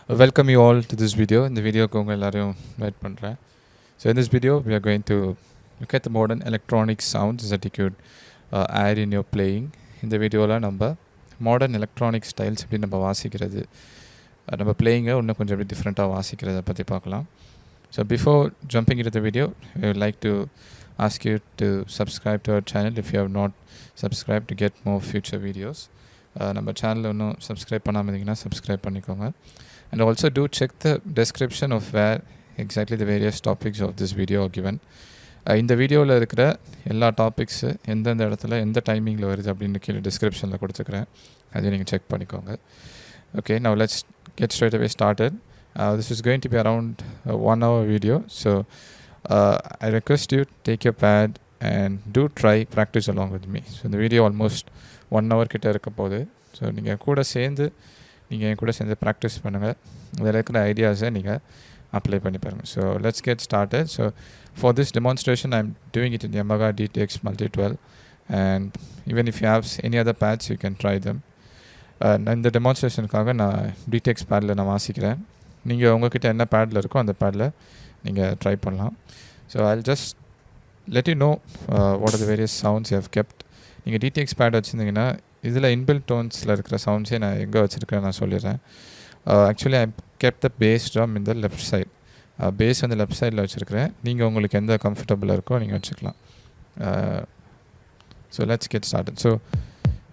Welcome you all to this video. In the video, wait பண்றேன். So in this video, we are going to look at the modern electronic sounds that you could add in your playing. In the video, நம்ம modern electronic styles எப்படி நம்ம வாசிக்கிறது, நம்ம playing இன்னும் கொஞ்சம் எப்படி டிஃப்ரெண்ட்டாக வாசிக்கிறத பற்றி பார்க்கலாம். So before jumping into the video, I would like to ask you to subscribe to our channel if you have not subscribed to get more future videos. நம்ம சேனலில் இன்னும் சப்ஸ்கிரைப் பண்ணாமல் இருந்தீங்கன்னா சப்ஸ்கிரைப் பண்ணிக்கோங்க. And also do check the description of where exactly the various topics of this video are given. இந்த வீடியோவில் இருக்கிற எல்லா டாபிக்ஸு எந்தெந்த இடத்துல எந்த டைமிங்கில் வருது அப்படின்னு கீழே டிஸ்கிரிப்ஷனில் கொடுத்துக்கிறேன். அதை நீங்கள் செக் பண்ணிக்கோங்க. Okay, now let's get straight away started. This is going to be around a 1 hour video. So I request you take your pad and do try practice along with me. So the video almost 1 hour கிட்ட இருக்க போகுது. So நீங்கள் என் கூட சேர்ந்து practice பண்ணுங்கள். இதில் இருக்கிற ஐடியாஸை நீங்கள் அப்ளை பண்ணி பாருங்கள். So let's get started. So for this demonstration I am doing it in Yamaha Dtx multi-12 and even if you have any other pads you can try them. இந்த டெமான்ஸ்ட்ரேஷனுக்காக நான் Dtx பேடில் நான் வாசிக்கிறேன். நீங்கள் உங்கள்கிட்ட என்ன பேடில் இருக்கோ அந்த பேடில் நீங்கள் ட்ரை பண்ணலாம். So I just let you know what are the various sounds you have kept. நீங்கள் Dtx பேட் வச்சுருந்தீங்கன்னா இதில் இன்பில்ட் டோன்ஸில் இருக்கிற சவுண்ட்ஸே நான் எங்கே வச்சுருக்கேன் நான் சொல்லிடுறேன். Actually I kept the bass drum இந்த லெஃப்ட் சைட். பேஸ் வந்து லெஃப்ட் சைடில் வச்சுருக்கிறேன். நீங்கள் உங்களுக்கு எந்த கம்ஃபர்டபுளாக இருக்கோ நீங்கள் வச்சுக்கலாம். So let's get started. So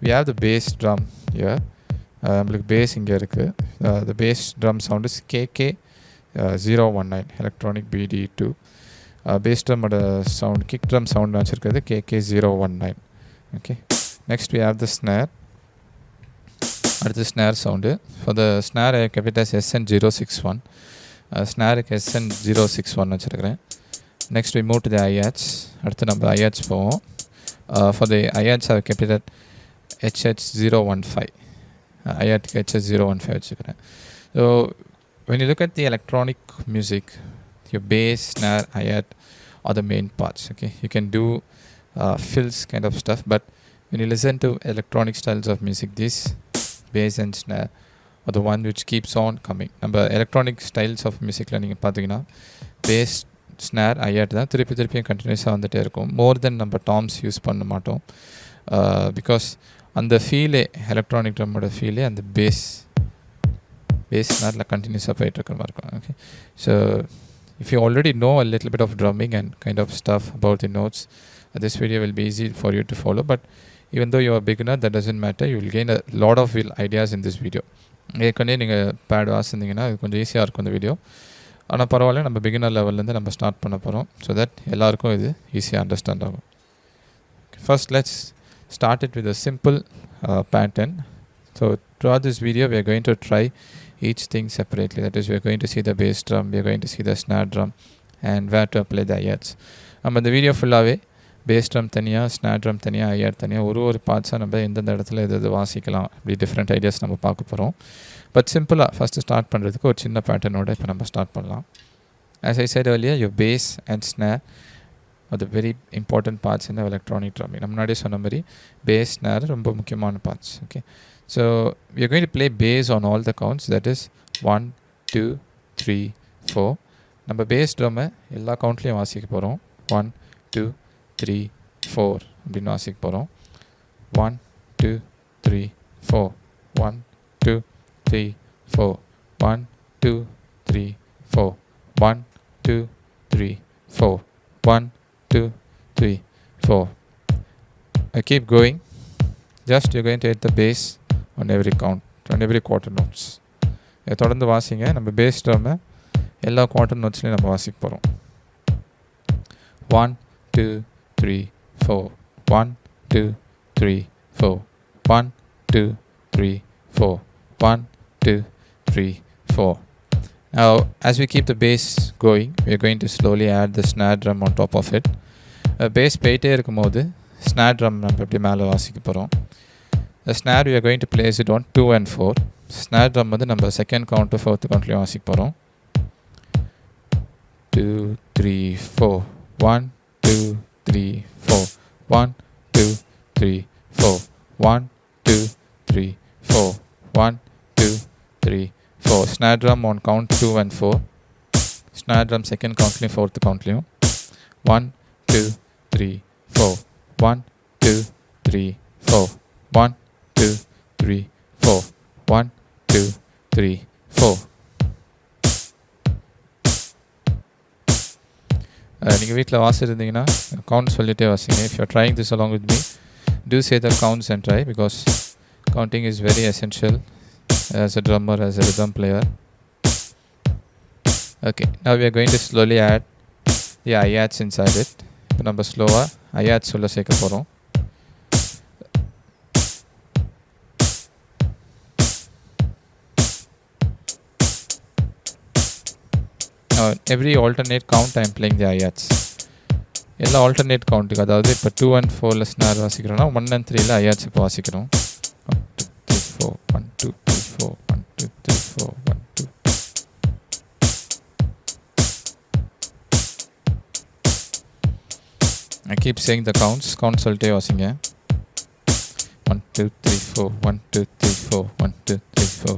we have the bass drum here. நம்மளுக்கு பேஸ் இங்கே இருக்குது. The bass drum sound is KK019 electronic BD2. Bass ட்ரம்மோட சவுண்ட் கிக் ட்ரம் சவுண்ட் வச்சுருக்கிறது KK019. Okay, next we have the snare. அடுத்து snare sound. For the snare I kept it as SN061. snare SN061 வச்சுருக்கிறேன். Next we move to the IH. அடுத்து நம்ம IH போவோம். For the IH I kept it at HH015. IH HH015 வச்சுக்கிறேன். So when you look at the electronic music, your bass, snare, hi-hat are the main parts. Okay, you can do fills kind of stuff, but when you listen to electronic styles of music, this bass and snare are the one which keeps on coming. நம்ம electronic styles of musicல நீங்கள் பார்த்தீங்கன்னா bass, snare, hi-hat தான் திருப்பியும் கண்டினியூஸாக வந்துகிட்டே இருக்கும். மோர் தென் நம்ம Tom's use பண்ண மாட்டோம். பிகாஸ் அந்த ஃபீலே எலக்ட்ரானிக் ட்ரம்மோட ஃபீலே அந்த பேஸ் ஸ்னேரில் கண்டினியூஸாக போயிட்டுருக்கிற மாதிரி இருக்கும். Okay, so if you already know a little bit of drumming and kind of stuff about the notes, this video will be easy for you to follow. But even though you are a beginner, that doesn't matter. You will gain a lot of ideas in this video. ஏற்கனவே நீங்கள் bad வாசிந்தீங்கன்னா இது கொஞ்சம் ஈஸியாக இருக்கும் இந்த video. ஆனால் பரவாயில்ல, நம்ம பிகினர் லெவல்லேருந்து நம்ம ஸ்டார்ட் பண்ண போகிறோம். ஸோ தட் எல்லாருக்கும் இது ஈஸியாக அண்டர்ஸ்டாண்ட் ஆகும். First, let's start it with a simple pattern. So throughout this video, we are going to try each thing separately. That is, we are going to see the bass drum, we are going to see the snare drum, and where to apply the hi-hats. நம்ம இந்த video ஃபுல்லாகவே base drum தனியாக, ஸ்னேர் drum தனியாக, hi-hat தனியாக ஒரு பார்ட்ஸாக நம்ம எந்தெந்த இடத்துல எது வாசிக்கலாம் அப்படி டிஃப்ரெண்ட் ஐடியாஸ் நம்ம பார்க்க போகிறோம். பட் சிம்பிளாக ஃபஸ்ட்டு ஸ்டார்ட் பண்ணுறதுக்கு ஒரு சின்ன பேட்டர்னோட இப்போ நம்ம ஸ்டார்ட் பண்ணலாம். As I said earlier, your bass and snare are the very important parts in the electronic drumming. நம்ம முன்னாடியே சொன்ன மாதிரி bass, snare ரொம்ப முக்கியமான parts. Okay, so we are going to play bass on all the counts. That is 1, 2, 3, 4. நம்ம bass drum எல்லா கவுண்ட்லேயும் வாசிக்க போகிறோம். 1, 2, 3, 4 அப்படின்னு வாசிக்க போகிறோம். 1, 2, 3, 4. 1, 2, 3, 4. 1, 2, 3, 4. 1, 2, 3, 4. 1, 2, 3, 4. I keep going. Just you're going to hit the bass on every count, on every quarter notes. இதை தொடர்ந்து வாசிங்க. நம்ம பேஸ் ட்ரம்மை எல்லா குவார்ட்டர் நோட்ஸ்லையும் நம்ம வாசிக்க போகிறோம். 1, 2, 3, 4. 1, 2, 3, 4. 1, 2, 3, 4. 1, 2, 3, 4. Now, as we keep the bass going, we are going to slowly add the snare drum on top of it. Bass போயிட்டே இருக்கும்போது snare drum நம்ம எப்படி மேலே வாசிக்க போகிறோம். The snare we are going to place it on 2 and 4. Snare drum வந்து நம்ம second count to fourth கவுண்ட்லேயும் வாசிக்க போகிறோம். 2, 3, 4. 1, 2, 3, 4. 1, 2, 3, 4. 1, 2, 3, 4. 1, 2, 3, 4. Snare drum on count 2 and 4. Snare drum second count லையும் fourth count லையும் 1 2 3 4 1 2 3 4 1 2 3 4 1 2 3 4. நீங்கள் வீட்டில் வாசிருந்தீங்கன்னா கவுண்ட் சொல்லிட்டே வாசிங்க. If you are trying this along with me, do say the counts and try, because counting is very essential as a drummer, as a rhythm player. Okay, now we are going to slowly add the hi-hats inside it. இப்போ நம்ம ஸ்லோவாக hi-hats சொல்ல சேர்க்க போகிறோம். Every alternate count I am playing the hi-hats. எல்லா alternate count, அதாவது இப்போ 2 and 4ல ஸ்னார் வாசிக்கிறோம்னா 1 and 3ல hi-hats இப்போ வாசிக்கிறோம். 1 2 3 4 1 2 3 4 1 2 3 4 1 2. I keep saying the counts. Count சொல்லிட்டே வாசிங்க. 1 2 3 4 1 2 3 4 1 2 3 4.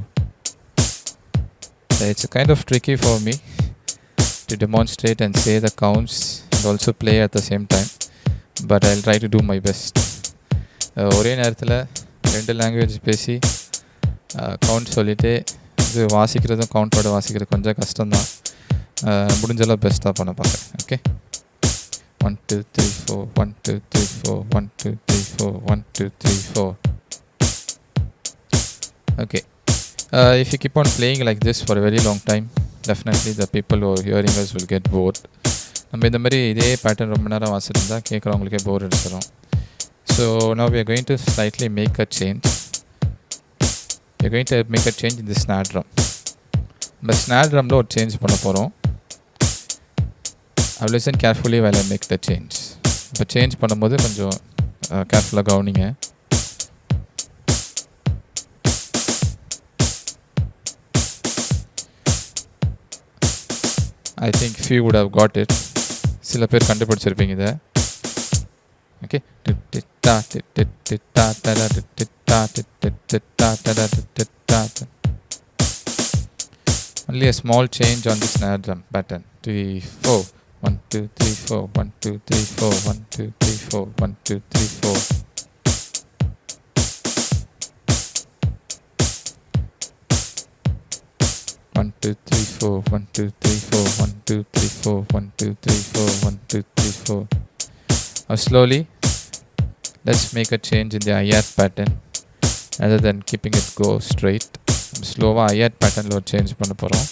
It's kind of tricky for me to demonstrate and say the counts and also play at the same time, but I'll try to do my best. ஒரே நேரத்தில் ரெண்டு language பேசி count சொல்லிவிட்டு இது வாசிக்கிறதும் கவுண்டோட வாசிக்கிறது கொஞ்சம் கஷ்டம்தான். முடிஞ்சளவு பெஸ்ட்டாக பண்ண பார்க்குறேன். Okay, 1 2 3 4 1 2 3 4 1 2 3 4 1 2 3 4. Okay, if you keep on playing like this for a very long time, definitely the people who are hearing us will get bored. நம்ம இந்த மாதிரி இதே பேட்டர்ன் ரொம்ப நேரம் வாசிச்சிருந்தா கேட்குறவங்களுக்கே போர் அடிச்சிடும். So now we are going to slightly make a change. We are going to make a change in the snare drum. நம்ம snare drumல ஒரு change பண்ண போகிறோம். I will listen carefully while I make the change. இப்போ change பண்ணும்போது கொஞ்சம் கேர்ஃபுல்லாக கவனிங்க. I think few would have got it. சில பேர் கண்டுபிடிச்சிருப்பீங்க இதை. Okay. Only a small change on the snare drum pattern. 3 4 1 2 3 4 1 2 3 4 1 2 3 4 1 2 3 4. One two three four, 1 2 3 4, 1 2 3 4, 1 2 3 4, 1 2 3 4. Now slowly, let's make a change in the hi-hat pattern rather than keeping it go straight. Slowly hi-hat pattern lo change பண்ண போறோம்.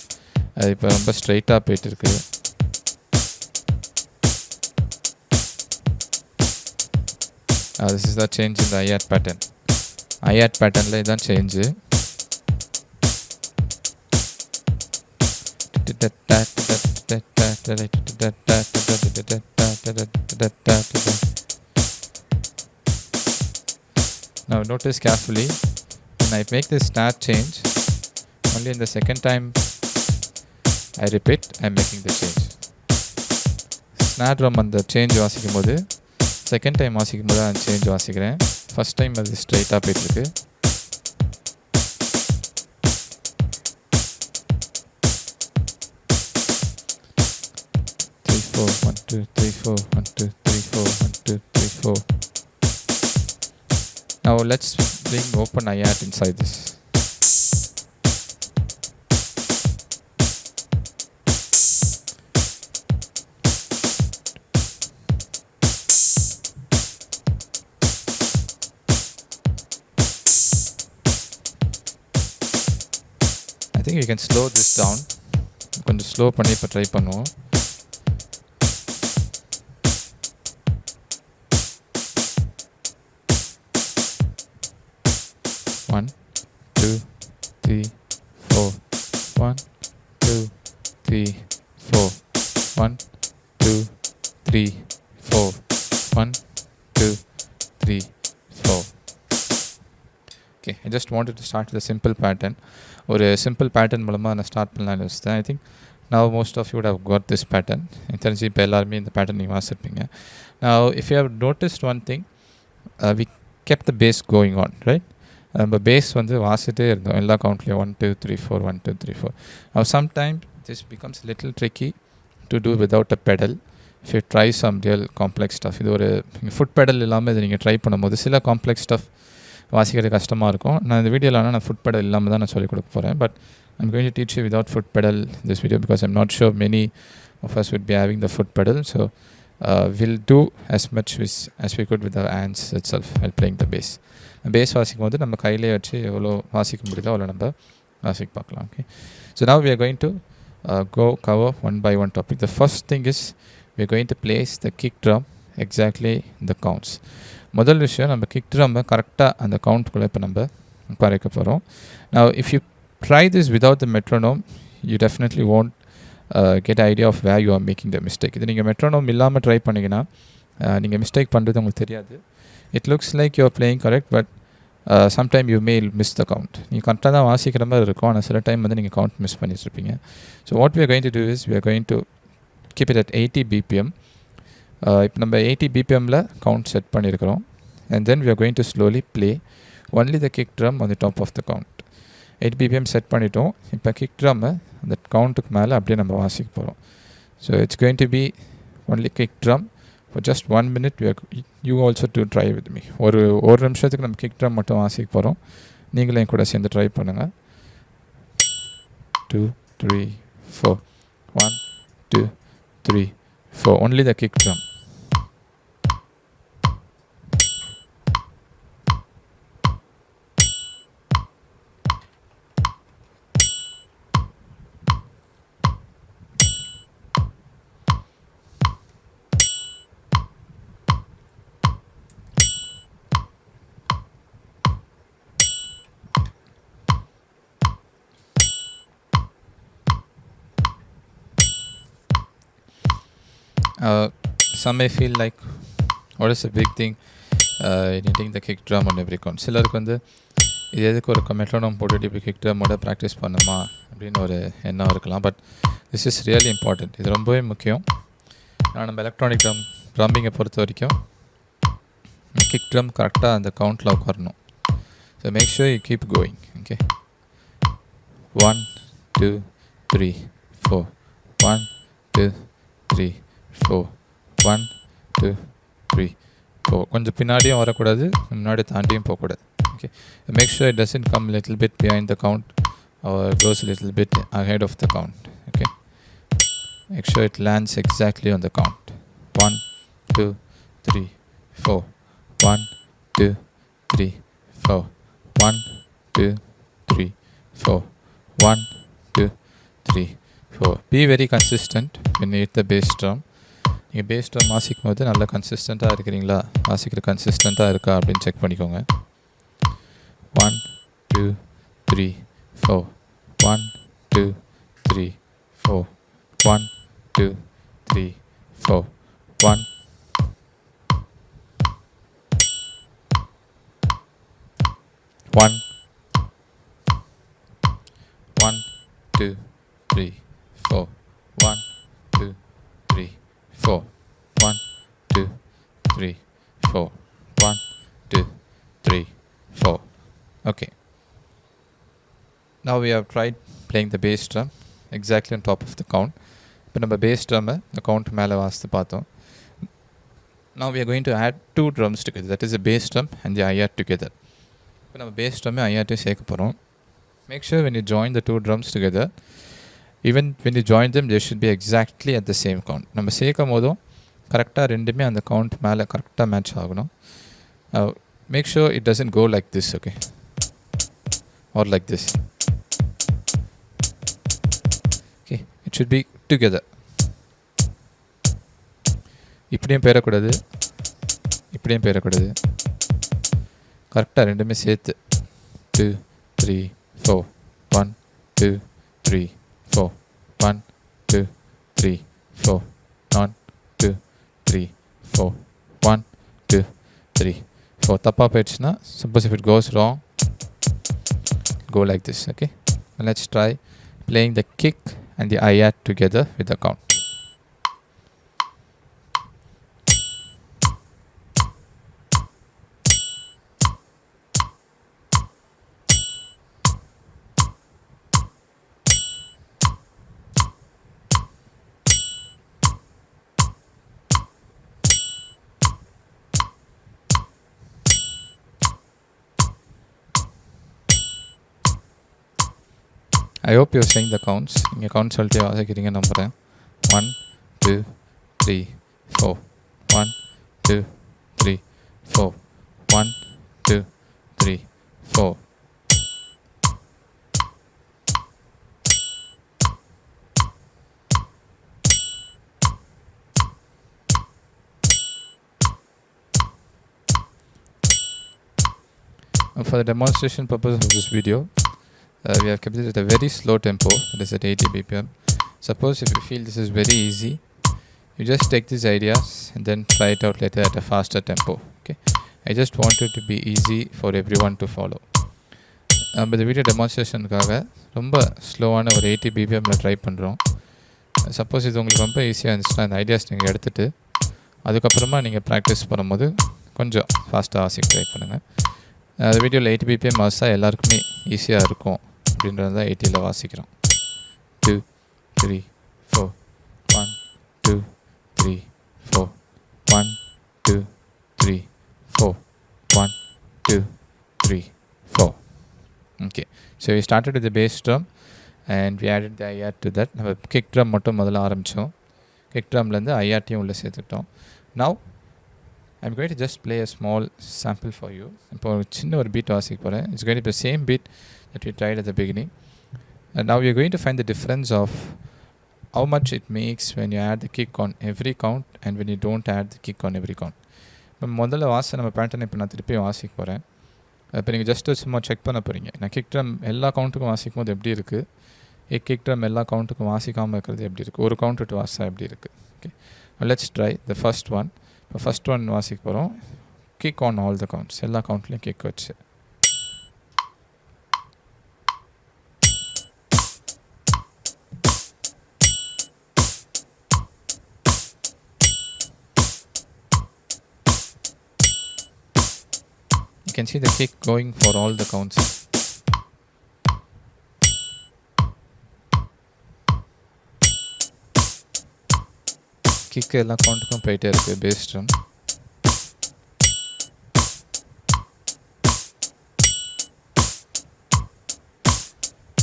அது இப்போ ரொம்ப ஸ்ட்ரைட்டாக போயிட்டு இருக்கு. This is the change in the hi-hat pattern. Hi-hat patternல இதான் change. Now notice carefully, when I make this snare change, only in the second time I repeat, I am making the change. Snare drum and the change வாசிக்கும் போது second time வாசிக்கும் போது அந்த change வாசிக்கிறேன். First time அது ஸ்ட்ரைட்டாக போயிட்டுருக்கு. One two three four, 1 2 3 4, 1 2 3 4. Now let's bring open hi-hat inside this. I think we can slow this down. கொஞ்சம் ஸ்லோ பண்ணி இப்போ ட்ரை பண்ணுவோம். One, two, three, four. 1 2 3 4. 1 2 3 4. 1 2 3 4. Okay, I just wanted to start with a simple pattern. ஒரு simple pattern மூலமாக நான் start பண்ணலான்னு வச்சுட்டேன். I think now most of you would have got this pattern. எனக்கு தெரிஞ்சு இப்போ எல்லாருமே இந்த பேட்டர்ன் நீங்கள் வாசிப்பீங்க. Now if you have noticed one thing, we kept the bass going on, right? நம்ம பேஸ் வந்து வாசிட்டே இருந்தோம் எல்லா கவுண்ட்லேயும் 1 2 3 4 1 2 3 4. Now sometimes this becomes a little tricky to do without a pedal if you try some real complex stuff. இது ஒரு food pedal இல்லாமல் இதை நீங்கள் try பண்ணும்போது சில காம்ப்ளெக்ஸ் ஸ்டஃப் வாசிக்கிறது கஷ்டமாக இருக்கும். நான் இந்த வீடியோவில் ஆனால் நான் ஃபுட் பெடல் இல்லாமல் தான் நான் சொல்லிக் கொடுக்க போகிறேன். But I'm going to teach you without foot pedal in this video because I'm not sure many of us would be having the foot pedal. So we'll do as much as we could with our hands itself while playing the bass. Bass வாசிக்கும் போது நம்ம கையிலே வச்சு எவ்வளோ வாசிக்க முடியுதோ அவ்வளோ நம்ம வாசிக்க பார்க்கலாம். Okay. So now we are going to go cover one by one topic. The first thing is we are going to place the kick drum exactly in the counts. முதல் விஷயம் நம்ம கிக் ட்ரம்மை கரெக்டாக அந்த கவுண்ட்குள்ளே இப்போ நம்ம குறைக்க போகிறோம். Now if you try this without the metronome, you definitely won't get idea of where you are making the mistake. இது நீங்கள் மெட்ரோனோம் இல்லாமல் ட்ரை பண்ணிங்கன்னா நீங்கள் மிஸ்டேக் பண்ணுறது உங்களுக்கு தெரியாது. It looks like you are playing correct, but sometime you may miss the count. நீங்கள் கரெக்டாக தான் வாசிக்கிற மாதிரி இருக்கும், ஆனால் சில டைம் வந்து நீங்கள் கவுண்ட் மிஸ் பண்ணிட்டுருப்பீங்க. So what we are going to do is we are going to keep it at 80 BPM. இப்போ நம்ம 80 BPMல கவுண்ட் செட் பண்ணியிருக்கிறோம். And then we are going to slowly play only the kick drum on the top of the count. 8 BPM set பண்ணிட்டோம். இப்போ kick ட்ரம்மை அந்த கவுண்ட்டுக்கு மேலே அப்படியே நம்ம வாசிக்க போகிறோம். So it's going to be only kick drum for just 1 minute. You also to try with me. ஒரு நிமிஷத்துக்கு நம்ம கிக் ட்ரம் மட்டும் வாசிக்க போகிறோம். நீங்களும் என் கூட சேர்ந்து ட்ரை பண்ணுங்கள். 2 3 4 1 2 3 4 only the kick drum. Some may feel like what is the big thing in hitting the kick drum on every count. சிலருக்கு வந்து இது எதுக்கு ஒரு மெட்ரோனோம் போட்டுட்டு இப்போ கிக் ட்ரம்மோட ப்ராக்டிஸ் பண்ணுமா அப்படின்னு ஒரு எண்ணம் இருக்கலாம். But this is really important. இது ரொம்பவே முக்கியம். ஆனால் நம்ம எலக்ட்ரானிக் ட்ரம்மிங்கை பொறுத்த வரைக்கும் கிக் ட்ரம் கரெக்டாக அந்த கவுண்டில் உட்காரணும். So make sure you keep going. Okay, 1 2 3 4 1 2 3 4 1 2 3 4. கொஞ்சம் பின்னாடியும் வரக்கூடாது, முன்னாடி தாண்டியும் போகக்கூடாது. Okay, make sure it doesn't come little bit behind the count or goes little bit ahead of the count. Okay, make sure it lands exactly on the count. 1 2 3 4 1 2 3 4 1 2 3 4 1 2 3 4. Be very consistent when you hit the bass drum. நீங்கள் base drum வாசிக்கும் போது நல்லா கன்சிஸ்டண்ட்டாக இருக்கிறீங்களா, வாசிக்கிற கன்சிஸ்டண்ட்டாக இருக்கா அப்படின்னு செக் பண்ணிக்கோங்க. 1 2 3 4 1 2 3 4 1 2 3 4 1 1 1 2 3 4 1 2 3 4 1 2 3 4 1 2 3 4. Okay, now we have tried playing the bass drum exactly on top of the count. இப்போ நம்ம bass drum the count மேலே வாசித்து பார்த்தோம். Now we are going to add two drums together, that is the bass drum and the hi-hat together. இப்போ நம்ம bass drum hi-hat சேர்க்க போகிறோம். Make sure when you join the two drums together, even when you join them, they should be exactly at the same count. நம்ம சேர்க்கும் போதும் கரெக்டாக ரெண்டுமே அந்த கவுண்ட் மேலே கரெக்டாக மேட்ச் ஆகணும். Make sure it doesn't go like this, okay, or like this. Okay, it should be together. இப்படியும் பேரக்கூடாது, இப்படியும் பேரக்கூடாது, கரெக்டாக ரெண்டுமே சேர்த்து 2 3 4 1 2 3 4 1 2 3 4 1 2 3 4 1 2 3 4. தப்பாக போயிடுச்சுன்னா, suppose if it goes wrong, go like this. Okay, and let's try playing the kick and the hi-hat together with the count. I hope you're saying the counts. நீங்கள் count சொல்லிட்டு வாசிக்கிறீங்க நம்புகிறேன். 1 2 3 4 1 2 3 4 1 2 3 4. For the demonstration purpose of this video, we have kept it at a very slow tempo, that is at 80 bpm. Suppose if you feel this is very easy, you just take these ideas and then try it out later at a faster tempo. Okay, I just want it to be easy for everyone to follow. But the video demonstration காக ரொம்ப ஸ்லோவான ஒரு 80 bpm ல try பண்ணுறோம். Suppose இது உங்களுக்கு ரொம்ப ஈஸியாக இருந்துச்சுன்னா அந்த ஐடியாஸ் நீங்கள் எடுத்துகிட்டு அதுக்கப்புறமா நீங்கள் ப்ராக்டிஸ் பண்ணும்போது கொஞ்சம் ஃபாஸ்ட்டாக வாசிக்க ட்ரை பண்ணுங்கள். அந்த வீடியோவில் 80 bpm வாசித்தா எல்லாருக்குமே ஈஸியாக இருக்கும் அப்படின்றது தான் 80ல் வாசிக்கிறோம். 2 3 4 1 2 3 4 1 2 3 4 1 2 3 4. Okay, so we started with the bass drum and we added the IR to that. நம்ம kick drum மட்டும் முதல்ல ஆரம்பித்தோம். kick drumலேருந்து IRTயும் உள்ளே சேர்த்துக்கிட்டோம். Now I'm going to just play a small sample for you. இப்போ ஒரு சின்ன ஒரு beat வாசிக்க போகிறேன். It's going to be the same beat that we tried at the beginning. And now you're going to find the difference of how much it makes when you add the kick on every count and when you don't add the kick on every count. இப்போ முதல்ல நம்ம pattern இப்போ நான் திருப்பி வாசிக்க போகிறேன். இப்போ நீங்கள் ஜஸ்ட்டு சும்மா செக் பண்ண போகிறீங்க. நான் கிக் ட்ரம் எல்லா கவுண்ட்டுக்கும் வாசிக்கும் போது எப்படி இருக்குது, கிக் ட்ரம் எல்லா கவுண்ட்டுக்கும் வாசிக்காமல் இருக்கிறது எப்படி இருக்குது, ஒரு கவுண்ட் விட்டு வாசித்தா எப்படி இருக்குது. Okay, let's try the first one. இப்போ ஃபஸ்ட் ஒன் வாசிக்க போகிறோம். Kick on all the counts, எல்லா கவுண்ட்லேயும் கிக் வச்சு. You can see the kick going for all the counts. Kick எல்லா கவுண்ட்டுக்கும் போயிட்டே இருக்குது bass drum.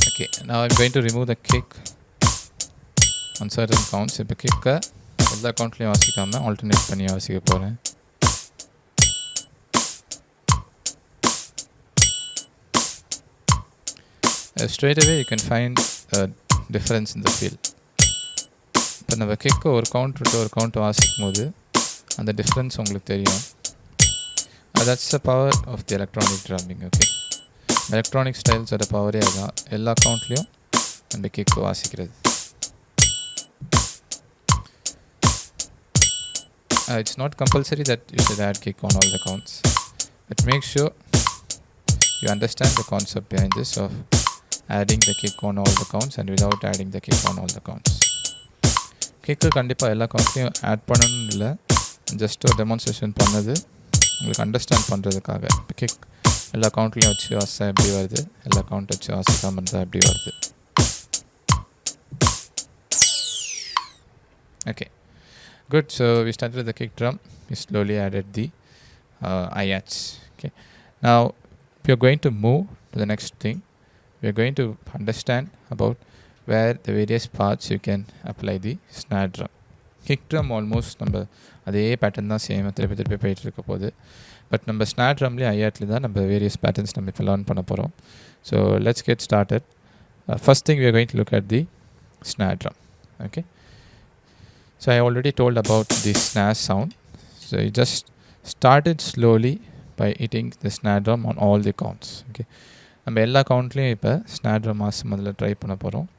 Okay, now I'm going to remove the kick on certain counts. இப்போ கிக்கை எல்லா கவுண்ட்லேயும் வாசிக்காமல் ஆல்டர்னேட் பண்ணி வாசிக்க போகிறேன். Straight away you can find a difference in the feel. இப்போ நம்ம கிக்கு ஒரு கவுண்ட் விட்டு ஒரு கவுண்ட் வாசிக்கும் போது அந்த டிஃப்ரென்ஸ் உங்களுக்கு தெரியும். that's the power of the electronic drumming. Okay, electronic styles பவரே அதுதான், எல்லா கவுண்ட்லேயும் நம்ம கிக்கு வாசிக்கிறது. It's not compulsory that you should add kick on all the counts, but make sure you understand the concept behind this of adding the kick on all the counts and without adding the kick on all the counts. Kick கண்டிப்பாக எல்லா கவுண்ட்லையும் add பண்ணணும்னு இல்லை, just ஒரு demonstration பண்ணது உங்களுக்கு understand பண்ணுறதுக்காக. இப்போ kick எல்லா கவுண்ட்லையும் வச்சு வாசித்தா எப்படி வருது, எல்லா கவுண்ட் வச்சு வாசிக்காமல் இருந்தால் எப்படி வருது. Okay, good. So we started with the kick drum, we slowly added the hi-hats. Okay, now we are going to move to the next thing. We are going to understand about where the various parts you can apply the snare drum. Kick drum almost நம்ம அதே pattern தான் same திருப்பி போயிட்டு இருக்க போகுது. But நம்ம ஸ்னார் ட்ரம்லேயே ஐஆட்லி தான் நம்ம வேரியஸ் பேட்டர்ன்ஸ் நம்ம இப்போ லேர்ன் பண்ண போகிறோம். So let's get started. First thing we are going to look at the snare drum. Okay, so I already told about the snare sound. So you just started slowly by hitting the snare drum on all the counts. Okay, நம்ம எல்லா கவுண்ட்லேயும் இப்போ ஸ்னார் drum முதல்ல try பண்ண போகிறோம்.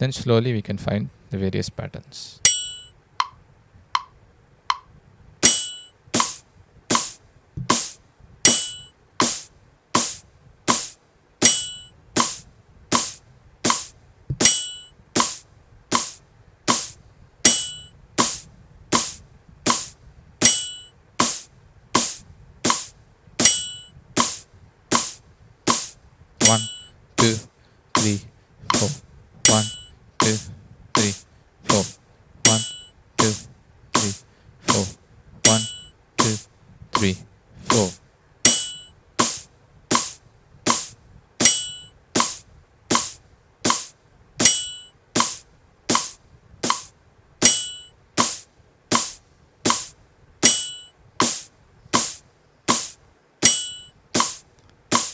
Then slowly we can find the various patterns. One, two, three, four. 1 2 3 4 1 2 3 4 1 2 3 4.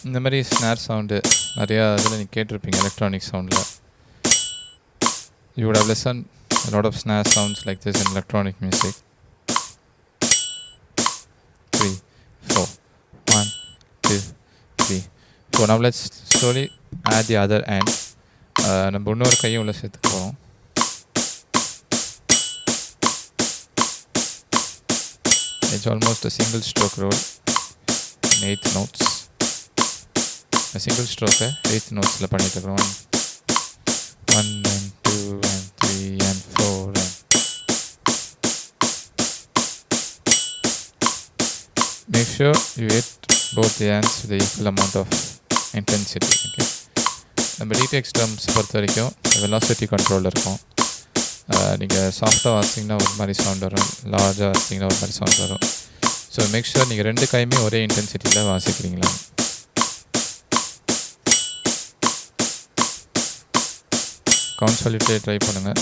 இந்த மாதிரி ஸ்னார் sound நிறையா இதில் நீங்கள் கேட்டிருப்பீங்க electronic சவுண்டில். You would have listened a lot of snare sounds like this in electronic music. 3, 4, 1, 2, 3. So now let's slowly add the other end. நம்ம இன்னொரு கையும் உள்ள சேர்த்துக்க போகிறோம். It's almost a single stroke roll in 8th notes. A single stroke 8th notesல பண்ணிட்டு இருக்கோம். 1 and 2 and 3 and 4 and make sure you hit both the hands with the equal amount of intensity. Okay. நம்ம Dtx drums பொறுத்த வரைக்கும் velocity control இருக்கும். நீங்கள் சாஃப்டாக வாசிங்கன்னா ஒரு மாதிரி சவுண்ட் வரும், லார்ஜாக வாசிங்கன்னா ஒரு மாதிரி சவுண்ட் வரும். ஸோ மேக் ஷூர் நீங்கள் ரெண்டு கையுமே ஒரே இன்டென்சிட்டியில் வாசிக்கிறீங்களா. கவுண்ட் சொல்லிட்டு ட்ரை பண்ணுங்கள்.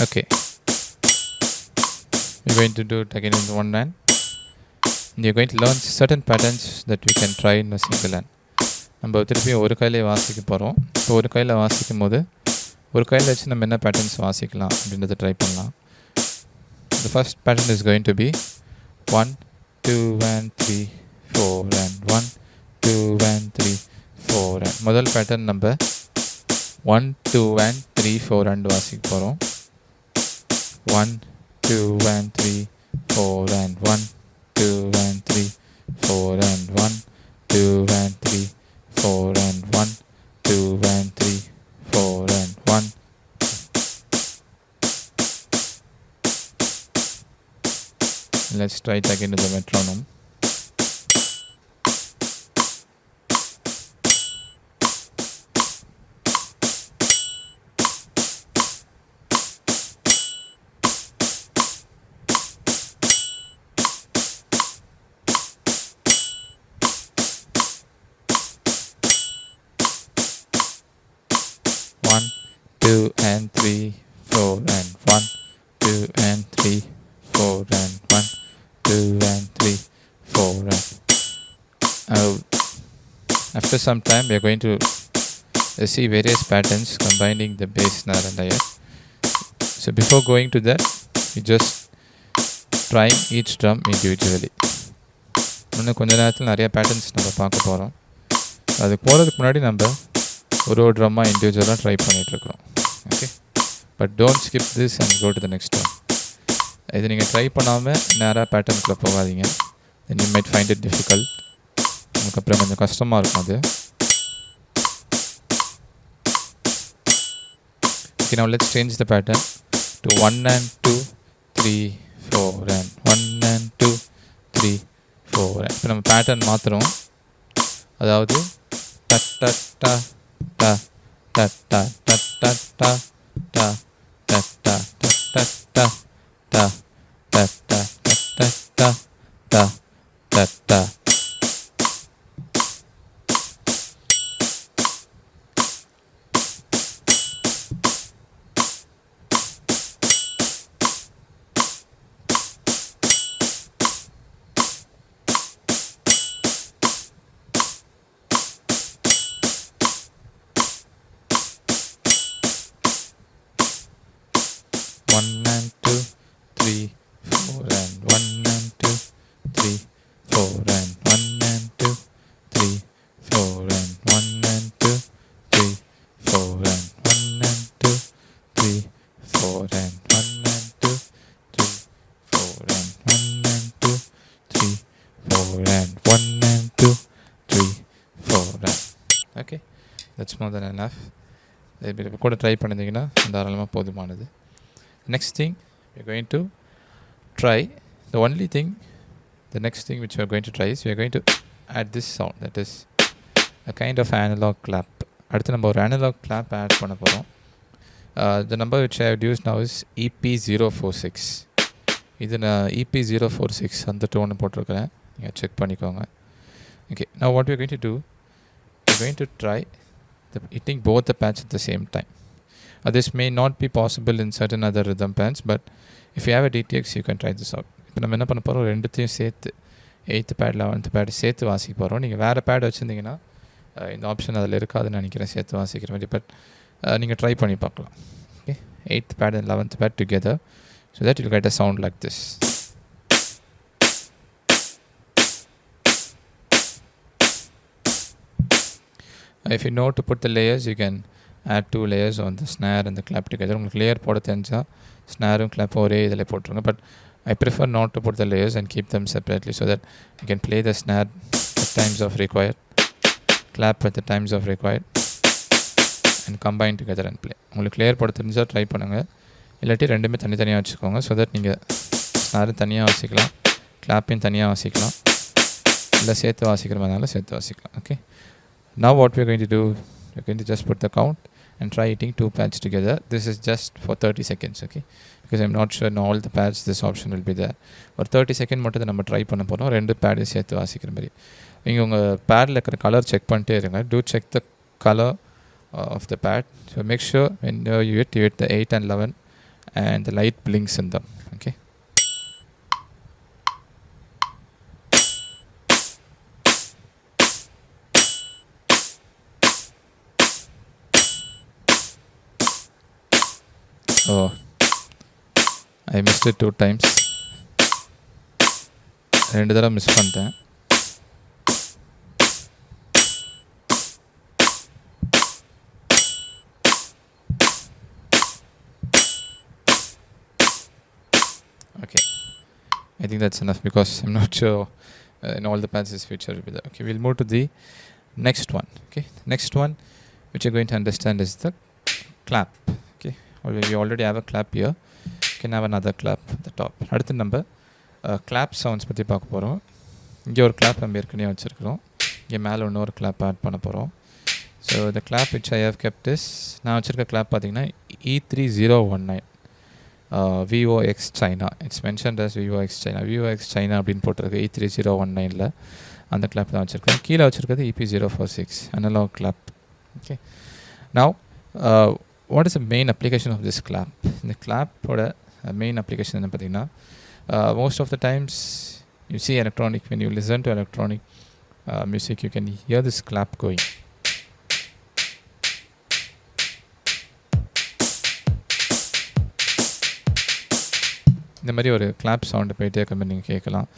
Okay, we're going to do it again in one hand. And you're going to learn certain patterns that you can try in a single hand. நம்ம திருப்பியும் ஒரு கையில் வாசிக்க போகிறோம். இப்போ ஒரு கையில் வாசிக்கும் போது ஒரு கையில் வச்சு நம்ம என்ன பேட்டர்ன்ஸ் வாசிக்கலாம் அப்படின்றத ட்ரை பண்ணலாம். The first pattern is going to be 1, 2 and 3, 4 and 1, 2 and 3, 4 and முதல் பேட்டர்ன் நம்ம 1, 2 and 3, 4 and வாசிக்க போகிறோம். 1, 2 and 3, 4 and 1, 2 and 3, 4 and 1, 2 and 3, 4 and 1, 2 and 3, 4 and 1. Let's try it again with the metronome. One, 2 and 3, 4 and 1, 2 and 3, 4 and 1, 2 and 3, 4 and after some time we are going to see various patterns combining the bass, snare and hi-hat. So before going to that, we just try each drum individually. இன்னும் கொஞ்ச நேரத்தில் நிறைய patterns நம்ம பார்க்க போகிறோம். அதுக்கு போகிறதுக்கு முன்னாடி நம்ம ஒரு ட்ரம்மாக இண்டிவிஜுவலாக ட்ரை பண்ணிகிட்ருக்குறோம். Okay, but don't skip this and go to the next one. இது நீங்கள் ட்ரை பண்ணாமல் நேராக பேட்டர்னுக்குள்ளே போகாதீங்க. Then you might find it difficult. உங்களுக்கு அப்புறம் கொஞ்சம் கஷ்டமாக இருக்கும் அது. Okay, now let's change the pattern to 1 and 2, 3, 4 and 1 and 2, 3, 4 and இப்போ நம்ம பேட்டர்ன் மாற்றுறோம். அதாவது டட் டட் டா ta ta ta ta ta ta ta ta ta ta ta ta ta ta ta ta ta ta ta. Okay, that's more than enough. இப்போ கூட try பண்ணிங்கன்னா தாராளமாக போதுமானது. Next thing we're going to try, the next thing which we are going to try is we are going to add this sound, that is a kind of analog clap. அடுத்து நம்ம ஒரு analog clap add பண்ண போகிறோம். The number which I have used now is EP046. இது நான் EP046 அந்த டோனை போட்டிருக்கிறேன், நீங்கள் செக் பண்ணிக்கோங்க. Okay, now what we're going to do, we're going to try hitting both the pads at the same time. This may not be possible in certain other rhythm bands, but if you have a DTX, you can try this out. இப்போ நம்ம என்ன பண்ண போகிறோம், ரெண்டுத்தையும் சேர்த்து 8th pad 11th pad சேர்த்து வாசிக்க போகிறோம். நீங்கள் வேறு பேட் வச்சுருந்தீங்கன்னா இந்த ஆப்ஷன் அதில் இருக்காதுன்னு நினைக்கிறேன், சேர்த்து வாசிக்கிற மாதிரி. பட் நீங்கள் ட்ரை பண்ணி பார்க்கலாம். Okay, 8th pad and 11th pad together, so that you'll get a sound like this. If you know to put the layers, you can add 2 layers on the snare and the clap together. உங்களுக்கு layer போட தெரிஞ்சால் ஸ்னாரும் கிளாப்பும் ஒரே இதில் போட்டுருங்க. But I prefer not to put the layers and keep them separately, so that you can play the snare at times of required, clap at the times of required, and combine together and play. உங்களுக்கு layer போட தெரிஞ்சால் try பண்ணுங்கள், இல்லாட்டி ரெண்டுமே தனித்தனியாக வச்சுக்கோங்க. So that நீங்கள் ஸ்னாரும் தனியாக வாசிக்கலாம், கிளாப்பையும் தனியாக வாசிக்கலாம், இல்லை சேர்த்து வாசிக்கிற மாதிரினால சேர்த்து வாசிக்கலாம். Okay, now what we're going to do, we're going to just put the count and try hitting 2 pads together. This is just for 30 seconds, okay, because I'm not sure in all the pads this option will be there. For 30 seconds மட்டும் நம்ம try பண்ண போகிறோம், ரெண்டு பேடையும் சேர்த்து வாசிக்கிற மாதிரி. நீங்கள் உங்கள் பேடில் இருக்கிற கலர் செக் பண்ணிட்டே இருங்க. Do check the color of the pad. So make sure when you hit the 8 and 11 and the light blinks in them, okay. Oh, I missed it 2 times. ரெண்டு தடவை மிஸ் பண்ணிட்டேன். Okay, I think that's enough because I'm not sure in all the pads this feature will be there. Okay, we'll move to the next one. Okay, next one which you're going to understand is the clap. We already have a clap here, you can have another clap at the top. அடுத்து நம்ம clap sounds பற்றி பார்க்க போகிறோம். இங்கே ஒரு clap நம்ம ஏற்கனவே வச்சுருக்கிறோம், இங்கே மேலே இன்னொரு clap ஆட் பண்ண போகிறோம். So the clap which I have kept is, நான் வச்சுருக்க clap பார்த்தீங்கன்னா E3019 VOX China. It's mentioned as VOX China. VOX China அப்படின்னு போட்டிருக்கு E3019ல், அந்த clap தான் வச்சுருக்கேன். கீழே வச்சுருக்கிறது EP046 analog clap. Okay, now what is the main application of this clap? The clap or main application என்ன பார்த்தீங்கன்னா, most of the times you see electronic, when you listen to electronic music, you can hear this clap going. இந்த மாதிரி ஒரு clap sound போயிட்டே இருக்க மாதிரி நீங்கள் கேட்கலாம்.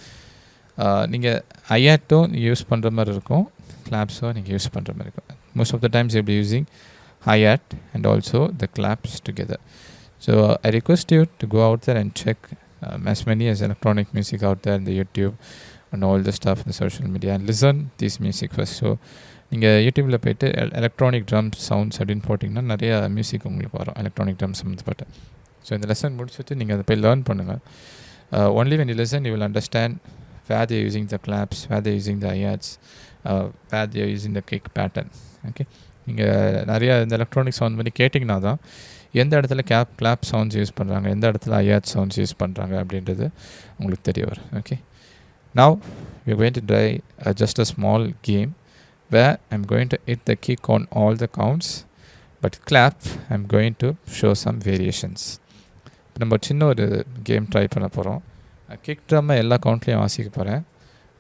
நீங்கள் ஐஆட்டும் யூஸ் பண்ணுற மாதிரி இருக்கும், கிளாப்ஸோ நீங்கள் யூஸ் பண்ணுற மாதிரி இருக்கும். most of the times you'll be using hi-hat and also the claps together. So I request you to go out there and check as many as electronic music out there in the YouTube and all the stuff in the social media and listen this music first. So நீங்கள் யூடியூப்பில் போய்ட்டு electronic drums sounds அப்படின்னு போட்டிங்கன்னா நிறைய music உங்களுக்கு வரும், electronic drums சம்மந்தப்பட்ட. So இந்த லெசன் முடிச்சுட்டு நீங்கள் அதை போய் லேர்ன் பண்ணுங்கள். Only when you listen you will understand where they are using the claps, where they are using the hi-hats, where they are using the kick pattern. Okay, நீங்கள் நிறையா இந்த எலக்ட்ரானிக் சவுண்ட் பண்ணி கேட்டிங்கன்னா தான் எந்த இடத்துல கிளாப் சவுண்ட்ஸ் யூஸ் பண்ணுறாங்க, எந்த இடத்துல ஐஆட் சவுண்ட்ஸ் யூஸ் பண்ணுறாங்க அப்படின்றது உங்களுக்கு தெரிய வரும். Okay, now we are going to try just a small game where I'm going to hit the kick on all the counts, but clap I'm going to show some variations. இப்போ நம்ம சின்ன ஒரு game try பண்ண போகிறோம். Kick ட்ரம்மை எல்லா கவுண்ட்லேயும் வாசிக்க போகிறேன்,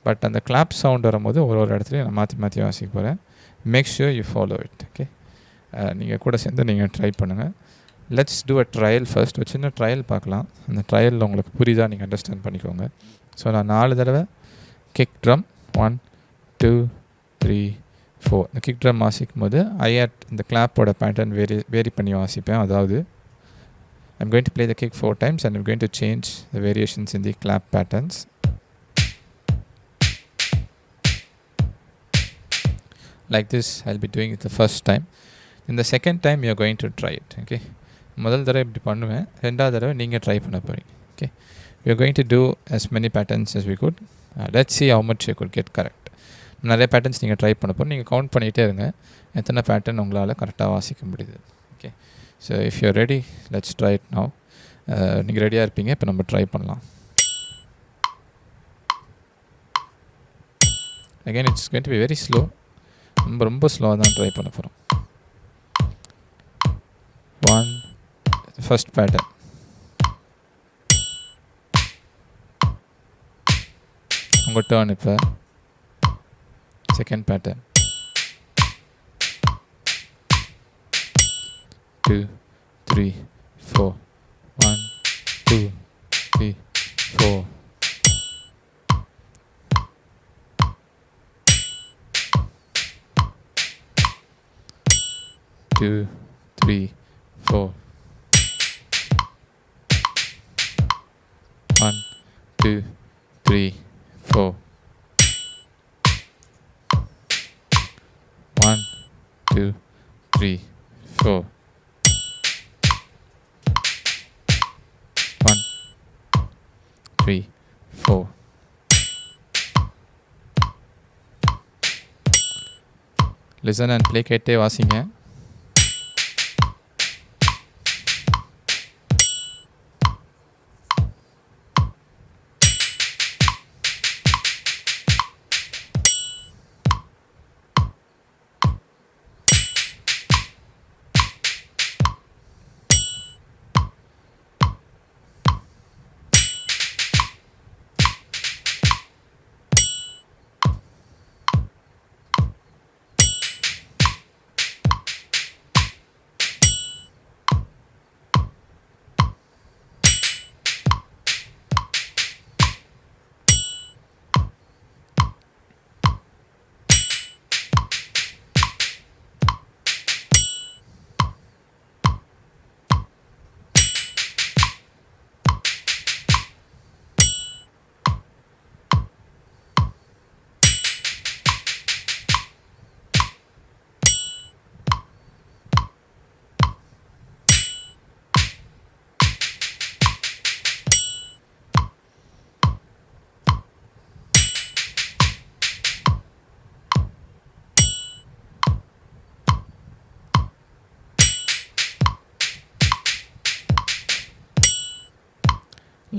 but அந்த கிளாப் சவுண்ட் வரும்போது ஒரு இடத்துலையும் நான் மாற்றி மாற்றி வாசிக்க போகிறேன். Make sure you follow it. Okay, நீங்கள் கூட சேர்ந்து நீங்கள் ட்ரை பண்ணுங்கள். Let's do a trial first. ஒரு சின்ன ட்ரையல் பார்க்கலாம், அந்த ட்ரையலில் உங்களுக்கு புரியுதா நீங்கள் அண்டர்ஸ்டாண்ட் பண்ணிக்கோங்க. ஸோ நான் 4 தடவை கிக் ட்ரம் 1 2 3 4 இந்த கிக் ட்ரம் வாசிக்கும் போது ஐஆட் இந்த கிளாப்போட பேட்டர்ன் வேரி பண்ணி வாசிப்பேன். அதாவது I'm going to play the kick 4 times and I'm going to change the variations in the clap patterns. Like this I'll be doing it the first time. In the second time you're going to try it. Okay, முதல் தடவை இப்படி பண்ணுவேன், ரெண்டாவது தடவை நீங்கள் try பண்ண போகிறீங்க. Okay, we are going to do as many patterns as we could. Let's see how much you could get correct. நிறைய பேட்டர்ன்ஸ் நீங்கள் ட்ரை பண்ண போகிறோம். நீங்கள் கவுண்ட் பண்ணிகிட்டே இருங்க எத்தனை பேட்டர்ன் உங்களால் கரெக்டாக வாசிக்க முடியுது. Okay, so if you ready let's try it now. நீங்கள் ரெடியாக இருப்பீங்க, இப்போ நம்ம ட்ரை பண்ணலாம். Again it's going to be very slow. ரொம்ப ஸ்லோவாக தான் ட்ரை பண்ண போகிறோம். 1 ஃபர்ஸ்ட் பேட்டர்ன், உங்கள் டர்ன். இப்போ second pattern, 2 3 4 1 2 3 4 2 3 4 1 2 3 4 1 2 3 4 1 3 4. Listen and play கேட்டே வாசிங்க.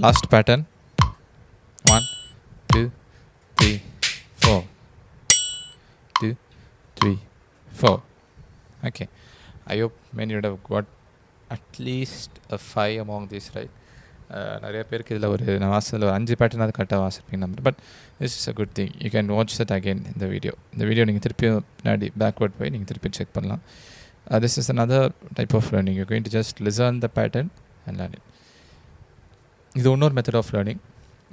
Last pattern, 1 2 3 4 2 3 4. Okay, I hope many would have got at least a 5 among these, right? நிறைய பேருக்கு இதில் நான் வாசல் ஒரு 5 பேட்டர்னாவது கரெக்டாக வாசிப்பீங்க number. But this is a good thing. You can watch that again இந்த வீடியோ நீங்கள் திருப்பியும் பின்னாடி பேக்வர்ட் போய் நீங்கள் திருப்பி செக் பண்ணலாம். This is another type of learning. You're going to just listen the pattern and learn it. இது இன்னொரு மெத்தட் ஆஃப் லேர்னிங்.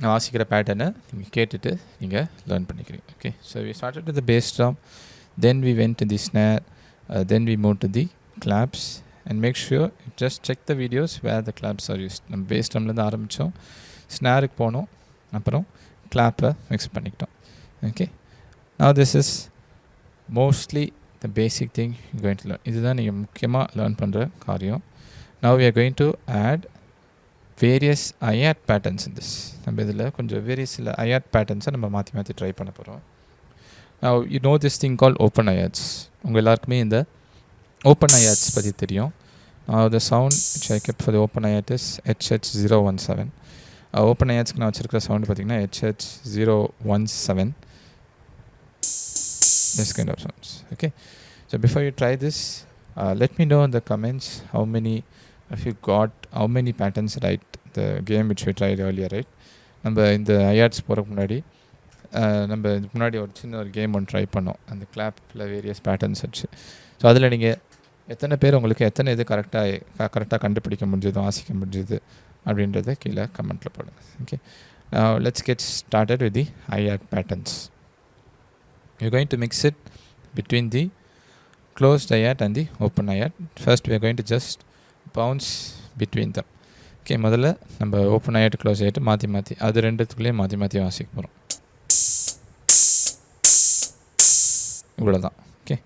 நான் வாசிக்கிற பேட்டர்னை நீங்கள் கேட்டுட்டு நீங்கள் லேர்ன் பண்ணிக்கிறீங்க. Okay, so we started with the bass drum, then we went to the snare, then we move to the claps and make sure just check the videos where the claps are used. நம்ம bass ட்ரம்லேருந்து ஆரம்பித்தோம், ஸ்னேருக்கு போனோம், அப்புறம் கிளாப்பை mix பண்ணிக்கிட்டோம். Okay, now this is mostly the basic thing you going to learn. இதுதான் நீங்கள் முக்கியமாக லேர்ன் பண்ணுற காரியம். Now we are going to add various hi hat patterns in this. நம்ம இதில் கொஞ்சம் வேரியஸ் சில ஐஆட் பேட்டர்ன்ஸை நம்ம மாற்றி ட்ரை பண்ண போகிறோம். You know this thing call open hi hats. உங்கள் எல்லாருக்குமே இந்த ஓப்பன் ஐஆட்ஸ் பற்றி தெரியும். The sound which I kept for the open IAT is HH017. Open ஐஆட்ஸ்க்கு நான் வச்சுருக்கிற சவுண்டு பார்த்திங்கன்னா HH017. this kind of sounds. Okay, so before you try this, let me know in the comments how many patterns right the game which we tried earlier, right? நம்ம இந்த ஐஆட்ஸ் போகிறதுக்கு முன்னாடி நம்ம இதுக்கு முன்னாடி ஒரு சின்ன ஒரு கேம் ஒன்று ட்ரை பண்ணோம், அந்த கிளாப்பில் வேரியஸ் பேட்டர்ன்ஸ் வச்சு. ஸோ அதில் நீங்கள் எத்தனை பேர் உங்களுக்கு எத்தனை இது கரெக்டாக கண்டுபிடிக்க முடிஞ்சது, வாசிக்க முடிஞ்சது அப்படின்றத கீழே கமெண்ட்டில் போடுங்க. Okay, let's get started with the hi hat patterns. You going to mix it between the closed IAT and the open IAT. First we are going to just bounce between them. Okay, முதல்ல நம்ம open IAT close IAT மாற்றி அது ரெண்டுத்துக்குள்ளேயே மாற்றி வாசிக்க போகிறோம். இவ்வளோதான். Okay,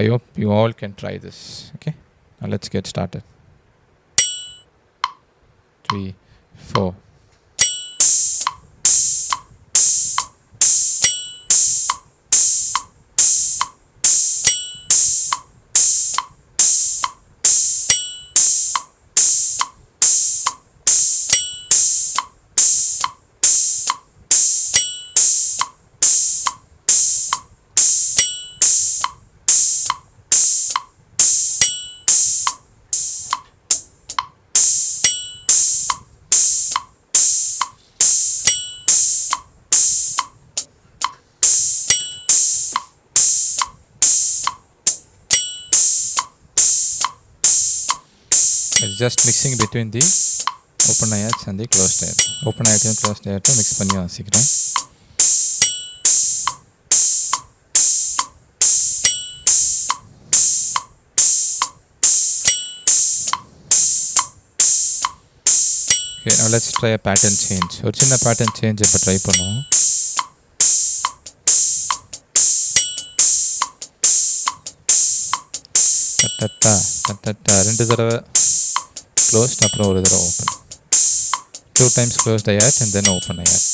I hope you all can try this. Okay, now let's get started. 3 4 1 just mixing between the open hi-hats and the closed hi-hat. Open hi-hat and closed hi-hat mix பண்ணி வாசிக்கிறோம். Okay, now let's try a pattern change. ஒரு சின்ன pattern change இப்போ try பண்ணுவோம். ரெண்டு தடவை closed அப்புறம் ஒரு தடவை open. 2 times closed hi-hat and then open hi-hat.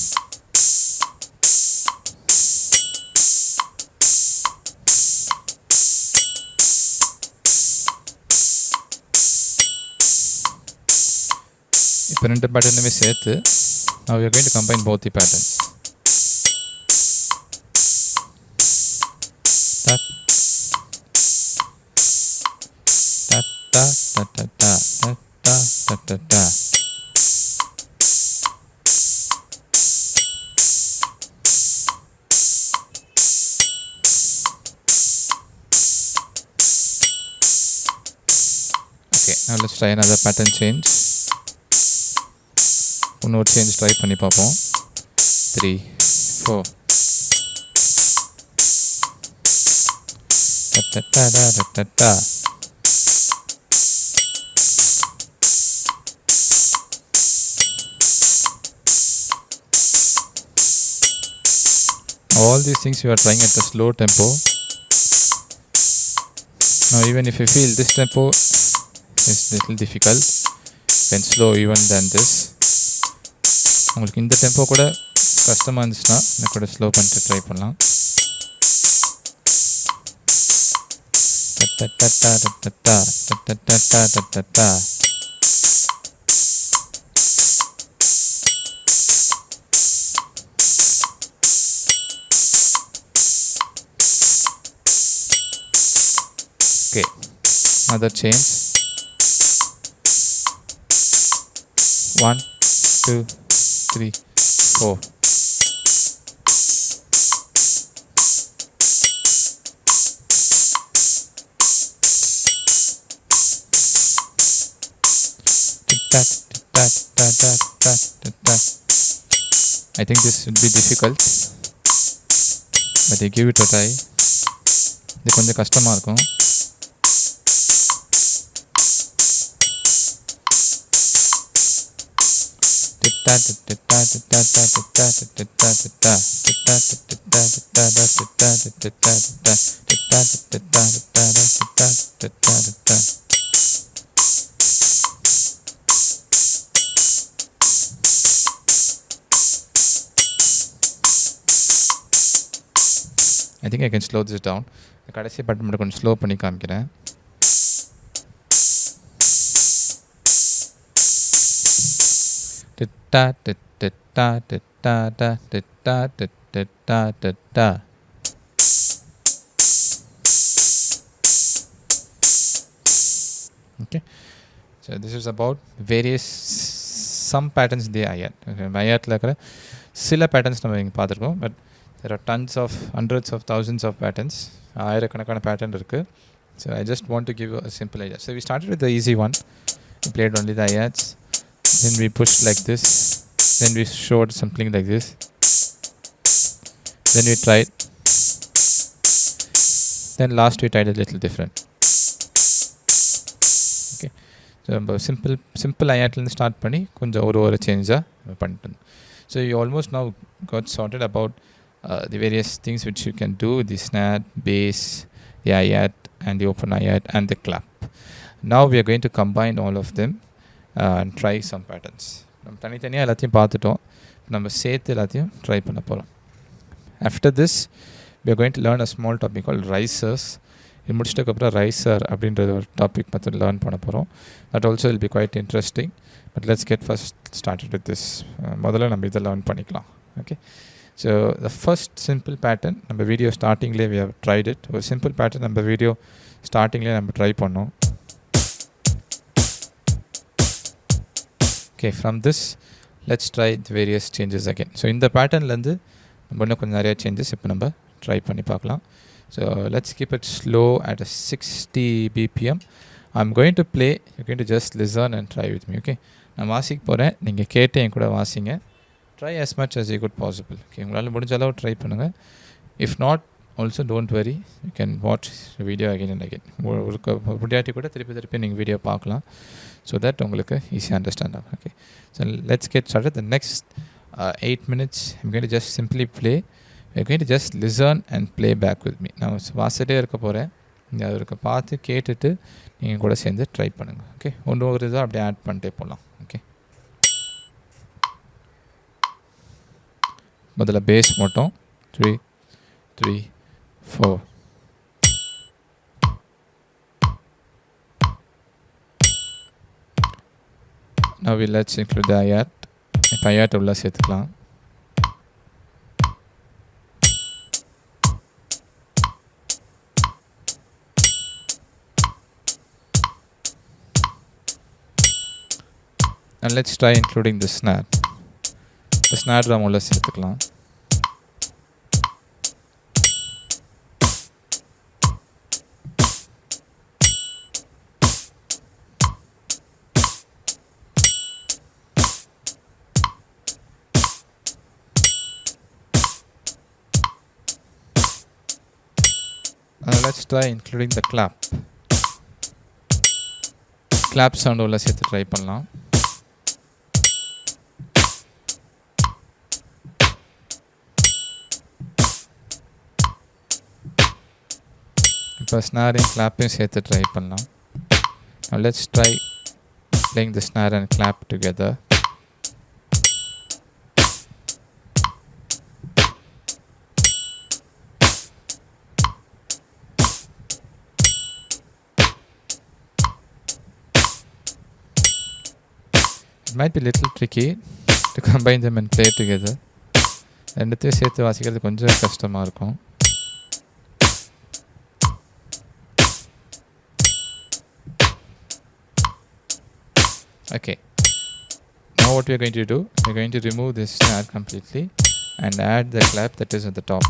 இப்போ ரெண்டு பேட்டர்னுமே சேர்த்து now we are going to combine both the patterns. Okay, now let's try another pattern change. இன்னொரு சேஞ்ச் ட்ரை பண்ணி பார்ப்போம். 3 4 all these things you are trying at a slow tempo. Now even if you feel this tempo is little difficult, you can slow even than this. உங்களுக்கு இந்த tempo கூட கஷ்டமாக இருந்துச்சுன்னா நான் கூட ஸ்லோ பண்ணிட்டு ட்ரை பண்ணலாம். Okay, another change. 1 2 3 4 I think this should be difficult, but I give it a try. இது கொஞ்சம் கஷ்டமாக இருக்கும். I think I can slow this down. கடைசி பட்டன் மட்டும் கொஞ்சம் ஸ்லோ பண்ணி காமிக்கிறேன். Okay, so this is about various some patterns in the hi-hat. Okay, hi-hatல இருக்கிற சில patterns நம்ம இங்கே பார்த்துருக்கோம், but there are tons of hundreds of thousands of patterns. ஆயிரக்கணக்கான pattern இருக்கு. So I just want to give you a simple idea. So we started with the easy one. We played only the hi-hats. Then we pushed like this. Then we showed something like this. Then we tried. Then last we tried a little different. Okay. So simple hi-hat ல start பண்ணி கொஞ்சம் ஒரு சேஞ்சா பண்ணிட்டோம். So you almost now got sorted about the various things which you can do, the snare, bass, the hi-hat and the open hi-hat and the clap. Now we are going to combine all of them and try some patterns. நம்ம தனித்தனியாக எல்லாத்தையும் பார்த்துட்டோம், நம்ம சேர்த்து எல்லாத்தையும் try பண்ண போகிறோம். After this we are going to learn a small topic called risers. இது முடிச்சிட்டதுக்கப்புறம் ரைசர் அப்படின்ற ஒரு டாபிக் பற்றி லேர்ன் பண்ண போகிறோம். That also will be quite interesting. But let's get first started with this. முதல்ல நம்ம இதை லேர்ன் பண்ணிக்கலாம். Okay, so the first simple pattern நம்ம வீடியோ ஸ்டார்டிங்லேயே வி ஹவ் ட்ரைட் இட். ஒரு சிம்பிள் பேட்டர்ன் நம்ம வீடியோ ஸ்டார்டிங்லேயே நம்ம ட்ரை பண்ணோம். Okay, from this let's try the various changes again. So இந்த பேட்டர்ன்லேருந்து நம்ம இன்னும் கொஞ்சம் நிறைய சேஞ்சஸ் இப்போ நம்ம ட்ரை பண்ணி பார்க்கலாம். So let's keep it slow at 60 BPM I'm going to play. You're going to just listen and try with me. Okay, நான் வாசிக்க போகிறேன், நீங்கள் கேட்டு என் கூட வாசிங்க. Try as much as you could possible. Okay, உங்களால் முடிஞ்ச அளவு ட்ரை பண்ணுங்கள். If not, also don't worry, you can watch the video again and again. ஒரு முடியாட்டி கூட திருப்பி நீங்கள் வீடியோ பார்க்கலாம், so that உங்களுக்கு ஈஸியாக அண்டர்ஸ்டாண்ட் ஆகும். Okay, so let's get started. The next 8 minutes I'm going to just simply play. You're going to just listen and play back with me. நான் வாசிட்டே இருக்க போகிறேன், நீங்கள் அது இருக்க பார்த்து கேட்டுட்டு நீங்கள் கூட சேர்ந்து ட்ரை பண்ணுங்கள். ஓகே, ஒன்று ஒரு இதாக அப்படியே ஆட் பண்ணிட்டே போகலாம். ஓகே, முதல்ல பேஸ் மட்டும் 3 3 4. Now let's include the hi-hat. இப்போ hi-hat உள்ள சேர்த்துக்கலாம். And let's try including the snare. The snare drum உள்ள சேர்த்துக்கலாம். Let's try including the clap. Clap sound உள்ள சேர்த்து ட்ரை பண்ணலாம். இப்போ ஸ்னாரையும் கிளாப்பையும் சேர்த்து ட்ரை பண்ணலாம். Now let's try playing the snare and clap together. It might be a little tricky to combine them and play together. ரெண்டுத்தையும் சேர்த்து வாசிக்கிறது கொஞ்சம் கஷ்டமாக இருக்கும். Okay, now what we are going to do, we are going to remove this snare completely and add the clap that is at the top.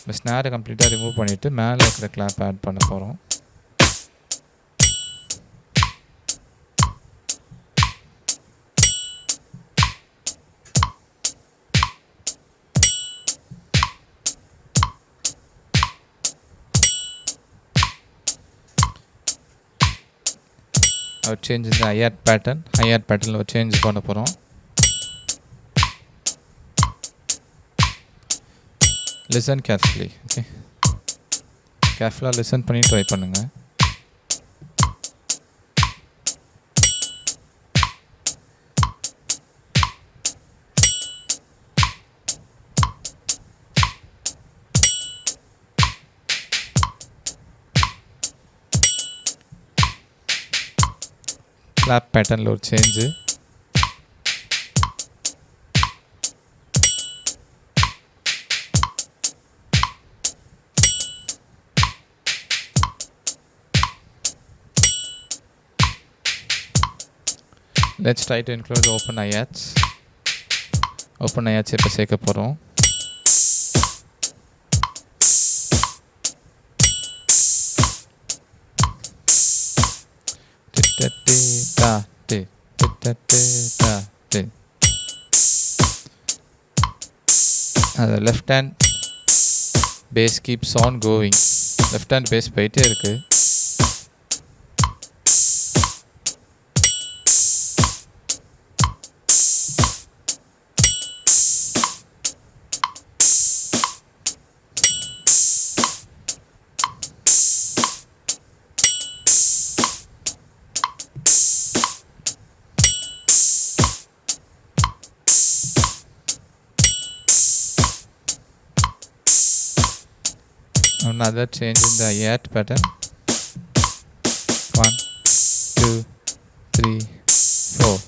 The snare completely remove பண்ணிட்டு மேலே இருக்கிற clap add பண்ண போகிறோம். I'll change the hi-hat pattern. Hi-hat pattern will change பண்ண போகிறோம். Listen carefully. Okay, carefully listen பண்ணி try பண்ணுங்க. clap pattern ஒரு change. Let's try to include open hi-hats. Open hi-hats இப்போ சேர்க்க போகிறோம். The left hand bass keeps on going. Left hand bass போயிட்டே இருக்கு. Another change in the hi-hat pattern. 1 2 3 4.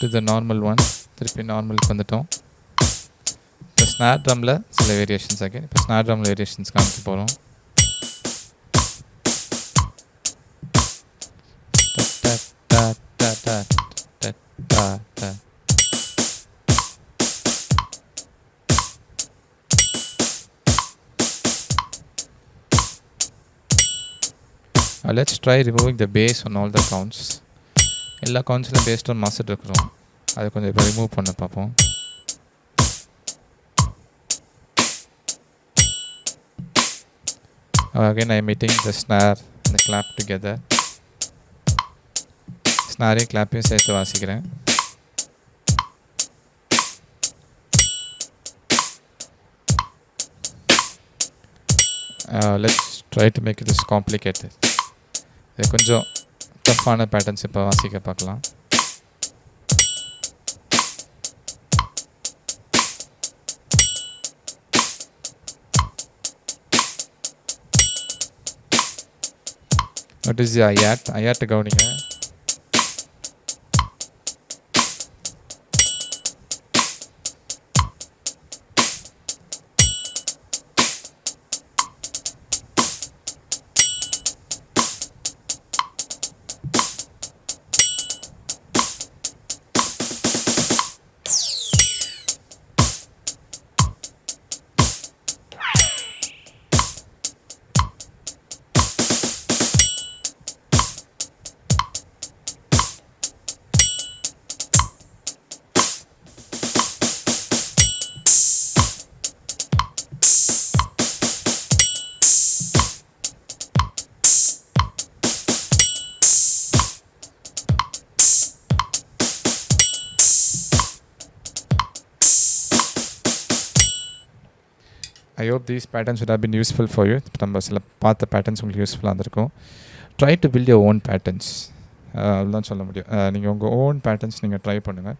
to the normal one. திருப்பி நார்மலுக்கு வந்துட்டோம். இப்போ ஸ்னார் ட்ரம்மில் சில வேரியேஷன்ஸ் ஆகி இப்போ ஸ்னார் ட்ரம் வேரியேஷன்ஸ் காமிக்க போகிறோம். Let's try removing the bass on all the counts. எல்லா கவுண்ட்ஸ்லையும் பேஸ் டோன் மாற்றிட்டு இருக்கிறோம். அதை கொஞ்சம் இப்போ ரிமூவ் பண்ண பார்ப்போம். Again I am meeting the snare and the clap together. Snare clapையும் சேர்த்து வாசிக்கிறேன். Let's try to make this complicated. இது கொஞ்சம் டஃப்பான பேட்டர்ன்ஸ் இப்போ வாசிக்க பார்க்கலாம். What is the ayat? Ayat கவனிங்க. I hope these patterns would have been useful for you. நம்ம சில பார்த்த பேட்டர்ன்ஸ் உங்களுக்கு யூஸ்ஃபுல்லாக இருந்திருக்கும். Try to build your own patterns. அதுதான் சொல்ல முடியும். நீங்கள் உங்கள் ஓன் பேட்டர்ன்ஸ் நீங்கள் ட்ரை பண்ணுங்கள்.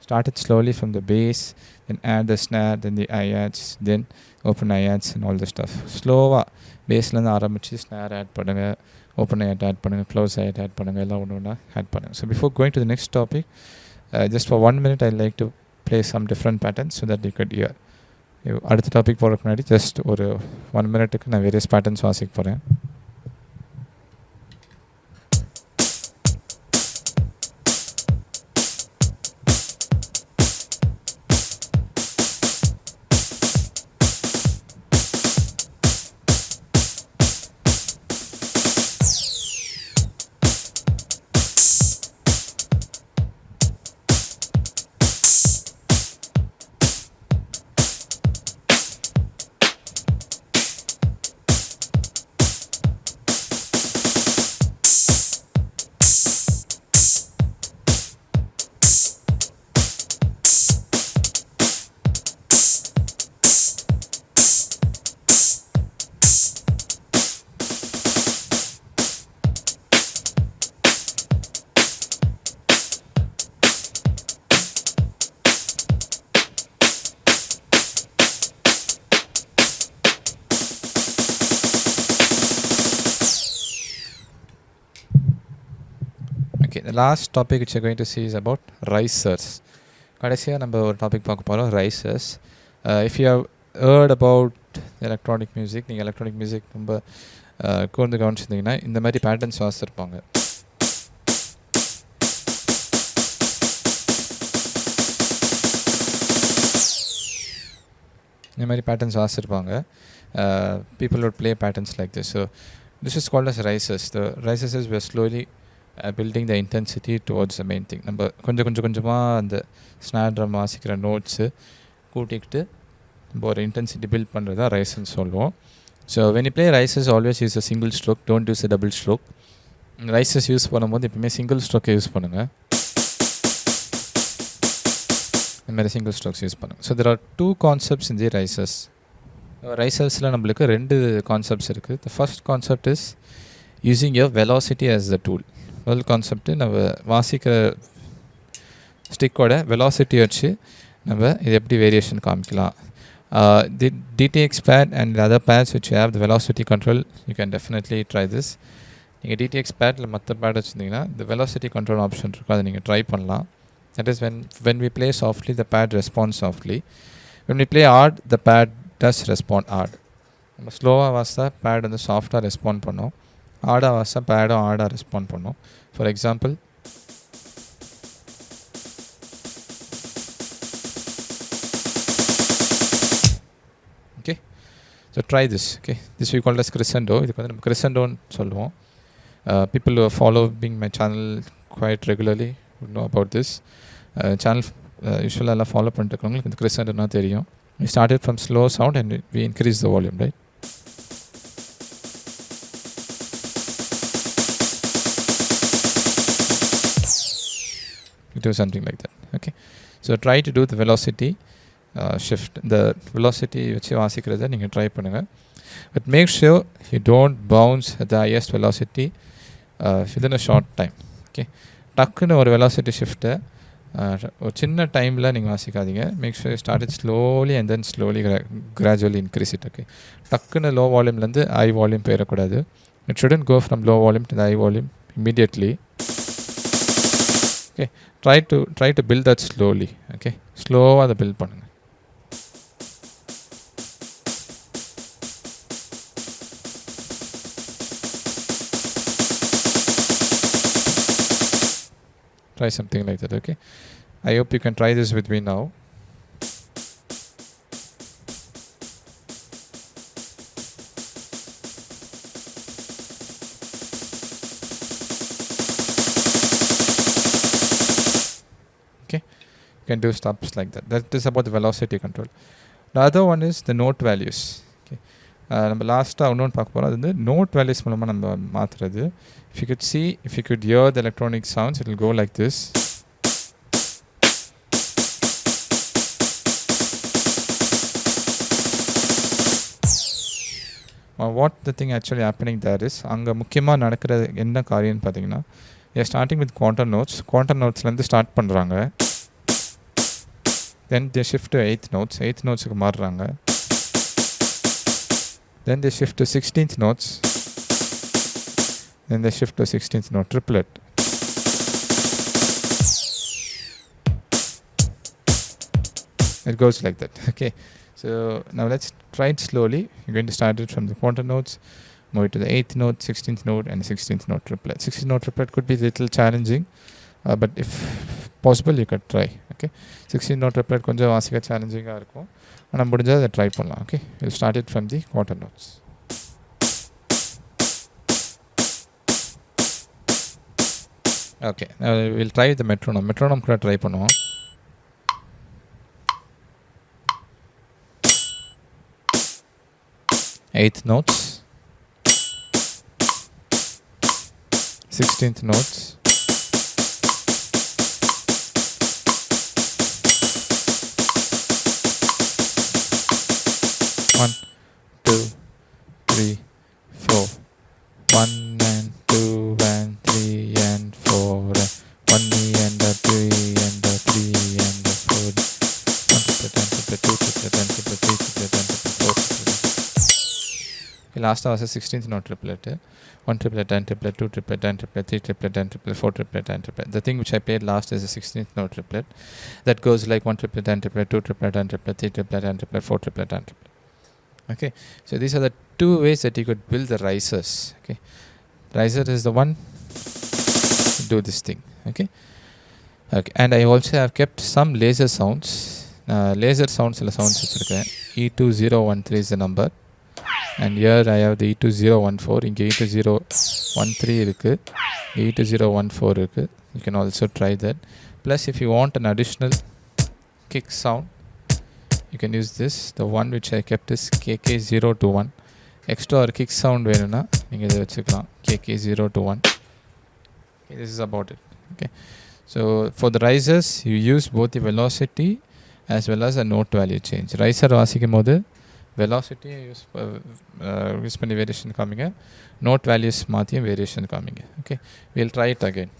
Start it slowly from the bass, then add the snare, then the hi-hats, then open hi-hats and all the stuff. ஸ்லோவாக பேஸ்லேருந்து ஆரம்பித்து ஸ்னேர் ஆட் பண்ணுங்கள், ஓப்பன் hi-hat ஆட் பண்ணுங்கள், க்ளோஸ் hi-hat ஆட் பண்ணுங்கள், எல்லாம் ஒன்று ஒன்றா ஆட் பண்ணுங்கள். So before going to the next topic, just for 1 minute I like to play some different patterns so that you could hear. அடுத்த டாபிக் போகிறதுக்கு முன்னாடி ஜஸ்ட் ஒரு 1 மினிட்டுக்கு நான் வேரியஸ் பேட்டர்ன்ஸ் வாசிக்க போகிறேன். Okay, the last topic which you're going to see is about risers. கடைசியாக நம்ம ஒரு டாபிக் பார்க்க போகிறோம், risers. If you have heard about electronic music, நீங்கள் எலக்ட்ரானிக் மியூசிக் ரொம்ப கூர்ந்து கவனிச்சிருந்தீங்கன்னா இந்த மாதிரி பேட்டர்ன்ஸ் வாசிச்சிருப்பாங்க. இந்த மாதிரி patterns வாசிச்சிருப்பாங்க. People would play patterns like this. So this is called as risers. The risers is we're slowly building the intensity towards the main thing. நம்ம கொஞ்சமாக அந்த ஸ்னார் ட்ரம் வாசிக்கிற நோட்ஸு கூட்டிக்கிட்டு நம்ம ஒரு இன்டென்சிட்டி பில்ட் பண்ணுறது தான் ரைஸ்ன்னு சொல்லுவோம். So when you play risers, always use a single stroke, don't use a double stroke. Risers use பண்ணும்போது எப்பவுமே சிங்கிள் ஸ்ட்ரோக்கை யூஸ் பண்ணுங்கள். இந்த மாதிரி சிங்கிள் ஸ்ட்ரோக்ஸ் யூஸ் பண்ணுங்கள். So there are two concepts in the risers. ரைசர்ஸில் நம்மளுக்கு 2 கான்செப்ட்ஸ் இருக்குது. The first concept is using your velocity as the tool. முதல் கான்செப்ட்டு நம்ம வாசிக்கிற ஸ்டிக்கோட வெலாசிட்டி வச்சு நம்ம இது எப்படி வேரியேஷன் காமிக்கலாம். The DTX pad and the other pads which you have the velocity control, you can definitely try this. நீங்கள் DTX பேடில் மற்ற பேட் வச்சுருந்தீங்கன்னா இந்த வெலாசிட்டி கண்ட்ரோல் ஆப்ஷன் இருக்கும், அதை நீங்கள் ட்ரை பண்ணலாம். That is when we play softly, the pad responds softly. When we play hard, the pad does respond hard. நம்ம ஸ்லோவாக வாசித்தா பேட் வந்து சாஃப்டாக ரெஸ்பாண்ட் பண்ணும், ஹார்டாக வாசித்தா பேடும் ஹார்டாக ரெஸ்பாண்ட் பண்ணும். For example, okay, so try this. Okay, this we called as crescendo. இதுக்கு வந்து நம்ம கிரிசெண்டோன்னு சொல்லுவோம். People who are following my channel quite regularly would know about this. Channel usually எல்லாம் ஃபாலோ பண்ணிட்டு இருக்கவங்களுக்கு இந்த கிரிசெண்டோனா தெரியும். We started from slow sound and we increased the volume, right? We do something like that. Okay, so try to do the velocity shift. The velocity வச்சு வாசிக்கிறத நீங்கள் try பண்ணுங்கள். But make sure you don't bounce at the highest velocity within a short time. Okay, டக்குன்னு ஒரு velocity shift ஒரு சின்ன டைமில் நீங்கள் வாசிக்காதீங்க. Make sure you start it slowly and then slowly gradually increase it. Okay, டக்குன்னு low வால்யூம்லேருந்து high volume போயிடக்கூடாது. It shouldn't go from low volume to the high volume immediately. Okay, try to build that slowly. Okay, ஸ்லோவாக அதை build பண்ணுங்கள். Try something like that. Okay, I hope you can try this with me now. Okay, you can do stops like that. That is about the velocity control. The other one is the note values. Okay, நம்ம லாஸ்ட்டாக இன்னொன்று பார்க்க போகிறோம். அது வந்து note values மூலமாக நம்ம மாற்றுறது. If you could hear the electronic sounds, it will go like this. What the thing actually happening there is, அங்கே முக்கியமாக நடக்கிற என்ன காரியம்னு பார்த்தீங்கன்னா, they are starting with quantum notes. Quantum notesலேருந்து ஸ்டார்ட் பண்ணுறாங்க. Then they shift to 8th notes. 8th notesக்கு மாறுறாங்க. Then they shift to 16th notes. Then they shift to 16th note triplet. It goes like that. Okay, so now let's try it slowly. You're going to start it from the quantum notes, move it to the 8th note, 16th note and 16th note triplet. 16th note triplet could be a little challenging, but if possible you could try. Okay, 16th note triplet கொஞ்சம் வாசிக்க சேலஞ்சிங்காக இருக்கும், ஆனால் முடிஞ்சால் அதை try பண்ணலாம். Okay, we'll start it from the quantum notes. Okay, now we'll try the metronome. Metronome கூட try பண்ணுவோம். Eighth notes, 16th notes, one, two, three, four, 1 and 2 and 3 and 4 and 1 and 2 and 3 and 4, 1 triplet, 2 triplet, 3 triplet, 4 triplet. Last was a 16th note triplet. 1 triplet, 10 triplet, 2 triplet, 10 triplet, 3 triplet, 10 triplet, 4 triplet, 10 triplet. The thing which I played last is a 16th note triplet. That goes like 1 triplet, 10 triplet, 2 triplet, 10 triplet, 3 triplet, 10 triplet, 4 triplet, 10 triplet. Okay, so these are the two ways that you could build the risers. Okay, riser is the one to do this thing. Okay, and I also have kept some laser sounds. Laser sounds E2013 is the number, and here I have the E2014. இங்கே E2013 இருக்கு, E2014 இருக்கு. You can also try that. Plus, if you want an additional kick sound, you can use this. The one which I kept is KK021. Extra or kick sound வேணும்னா நீங்கள் இதை வச்சுக்கலாம், KK021. Okay, this is about it. Okay, so for the risers you use both the velocity as well as a note value change. Riser வாசிக்கும் போது velocity use பண்ணி variation காமிங்க, note values மாற்றியும் variation காமிங்க. Okay, we'll try it again.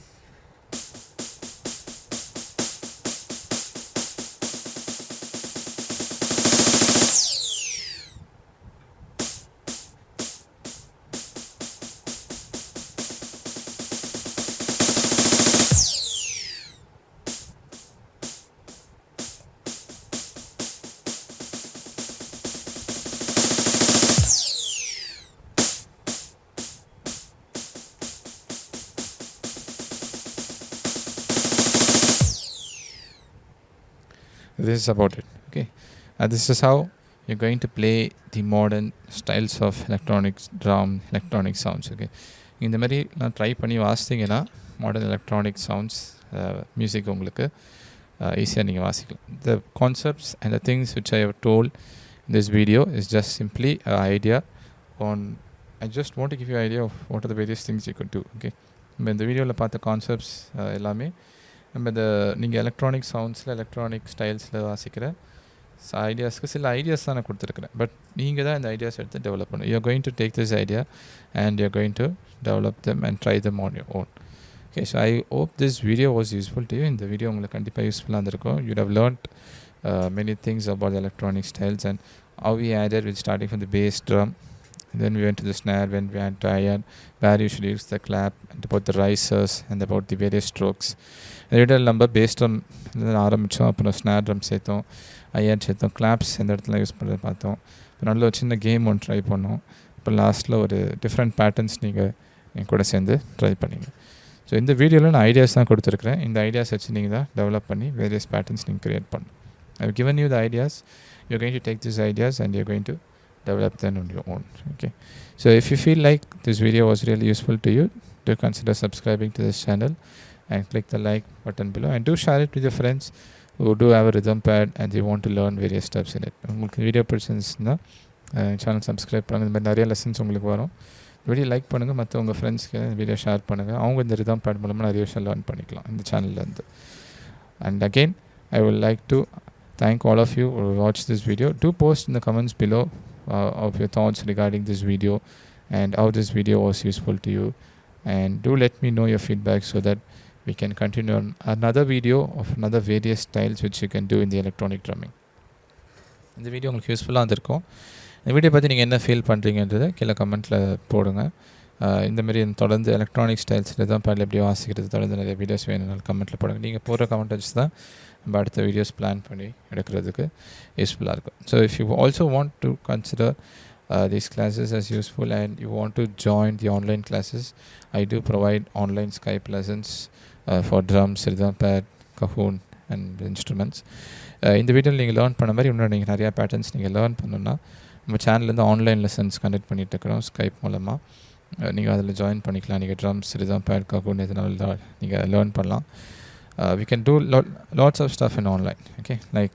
this is about it. Okay, this is how you're going to play the modern styles of electronics drum, electronic sounds. Okay, இந்த மாதிரி நான் try பண்ணி வாசித்தீங்கன்னா modern electronic sounds music உங்களுக்கு ஈஸியாக நீங்கள் வாசிக்கலாம். The concepts and the things which I have told in this video is just simply an idea on, I just want to give you an idea of what are the various things you could do. Okay, நம்ம இந்த வீடியோவில் பார்த்த concepts எல்லாமே நம்ம இந்த நீங்கள் electronic சவுண்ட்ஸில் electronic ஸ்டைல்ஸில் வாசிக்கிற ஐடியாஸ்க்கு சில ஐடியாஸ் தான் நான் கொடுத்துருக்குறேன். பட் நீங்கள் தான் இந்த ஐடியாஸ் எடுத்து டெவலப் பண்ணணும். You're going to take this idea and you're going to develop them and try them on your own. Okay, so I hope this video was useful to you. இந்த video உங்களுக்கு கண்டிப்பாக யூஸ்ஃபுல்லாக இருந்திருக்கும். You have learned many things about the electronic styles and how we added with starting from the bass drum, and then we went to the snare, when we went to iron, where you should use the clap, and about the risers and about the various strokes. இந்த நம்ம bass drum ஆரம்பித்தோம், அப்புறம் snare drum சேர்த்தோம், iron சேர்த்தோம், claps இந்த இடத்துல use பண்ணுறது பார்த்தோம். இப்போ நல்ல ஒரு சின்ன கேம் ஒன்று ட்ரை பண்ணோம். இப்போ லாஸ்ட்டில் ஒரு டிஃப்ரெண்ட் பேட்டர்ன்ஸ் நீங்கள் என் கூட சேர்ந்து ட்ரை பண்ணிங்க. ஸோ இந்த வீடியோவில் நான் ஐடியாஸ் தான் கொடுத்துருக்குறேன். இந்த ஐடியாஸ் வச்சு நீங்கள் தான் டெவலப் பண்ணி வேரியஸ் பேட்டர்ன்ஸ் நீங்கள் க்ரியேட் பண்ணணும். I've given you the ideas. You're going to take these ideas and you're going to develop them on your own. Okay, so if you feel like this video was really useful to you, do consider subscribing to this channel and click the like button below, and do share it with your friends who do have a rhythm pad and they want to learn various steps in it. உங்களுக்கு video பிடிச்சிருந்துச்சுன்னா channel subscribe பண்ணுங்கள். இந்த மாதிரி நிறைய lessons உங்களுக்கு வரும். Video like பண்ணுங்கள், மற்ற உங்கள் ஃப்ரெண்ட்ஸ்க்கு வீடியோ ஷேர் பண்ணுங்கள். அவங்க இந்த ரிதம் பேட் மூலமாக நிறைய விஷயம் லேர்ன் பண்ணிக்கலாம் இந்த சேனல்லேருந்து. And again, I would like to thank all of you who watched this video. Do post in the comments below of your thoughts regarding this video and how this video was useful to you, and do let me know your feedback so that we can continue on another video of another various styles which you can do in the electronic drumming. இந்த video உங்களுக்கு யூஸ்ஃபுல்லாக இருந்திருக்கும். இந்த video பற்றி நீங்கள் என்ன feel பண்ணுறீங்கன்றதை கீழே கமெண்ட்டில் போடுங்க. இந்தமாரி தொடர்ந்து எலக்ட்ரானிக் ஸ்டைல்ஸில் தான் பாடல் எப்படி வாசிக்கிறது தொடர்ந்து நிறைய வீடியோஸ் வேணும்னாலும் கமெண்ட்டில் போடுங்க. நீங்கள் போடுற கமெண்ட் வச்சு தான் நம்ம அடுத்த வீடியோஸ் பிளான் பண்ணி எடுக்கிறதுக்கு யூஸ்ஃபுல்லாக இருக்கும். So if you also want to consider these classes as useful and you want to join the online classes, I do provide online Skype lessons for drums, rhythm pad, cajon and instruments. இந்த வீடியோவில் நீங்கள் learn பண்ண மாதிரி இன்னும் நீங்கள் நிறையா patterns நீங்கள் learn பண்ணணுன்னா நம்ம சேனல்லேருந்து ஆன்லைன் லெசன்ஸ் கண்டக்ட் பண்ணிகிட்டு இருக்கிறோம் ஸ்கைப் மூலமாக. நீங்கள் அதில் ஜாயின் பண்ணிக்கலாம். நீங்கள் ட்ரம்ஸ், ரிதம் பேட், cajon எதனால நீங்கள் லேர்ன் பண்ணலாம். We can do lots of stuff in online. Okay, like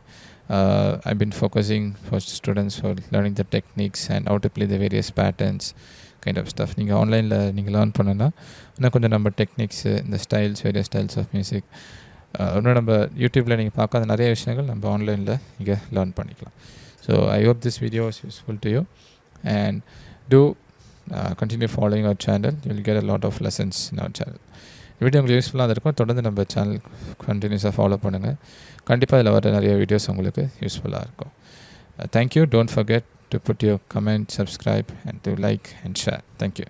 I've been focusing for students for learning the techniques and how to play the various patterns kind of stuff. நீங்கள் ஆன்லைனில் நீங்கள் learn பண்ணனா இன்னும் கொஞ்சம் நம்ம techniques, இந்த styles, various styles of music இன்னும் நம்ம யூடியூப்பில் நீங்கள் பார்க்காத நிறைய விஷயங்கள் நம்ம ஆன்லைனில் நீங்கள் லேர்ன் பண்ணிக்கலாம். So I hope this video was useful to you and do continue following our channel. You will get a lot of lessons in our channel. Video உங்களுக்கு யூஸ்ஃபுல்லாக இருக்கும். தொடர்ந்து நம்ம சேனல் கண்டினியூஸாக ஃபாலோ பண்ணுங்கள். கண்டிப்பாக இதில் வர நிறைய வீடியோஸ் உங்களுக்கு யூஸ்ஃபுல்லாக இருக்கும். Thank you. Don't forget to put your comment, subscribe and do like and share. Thank you.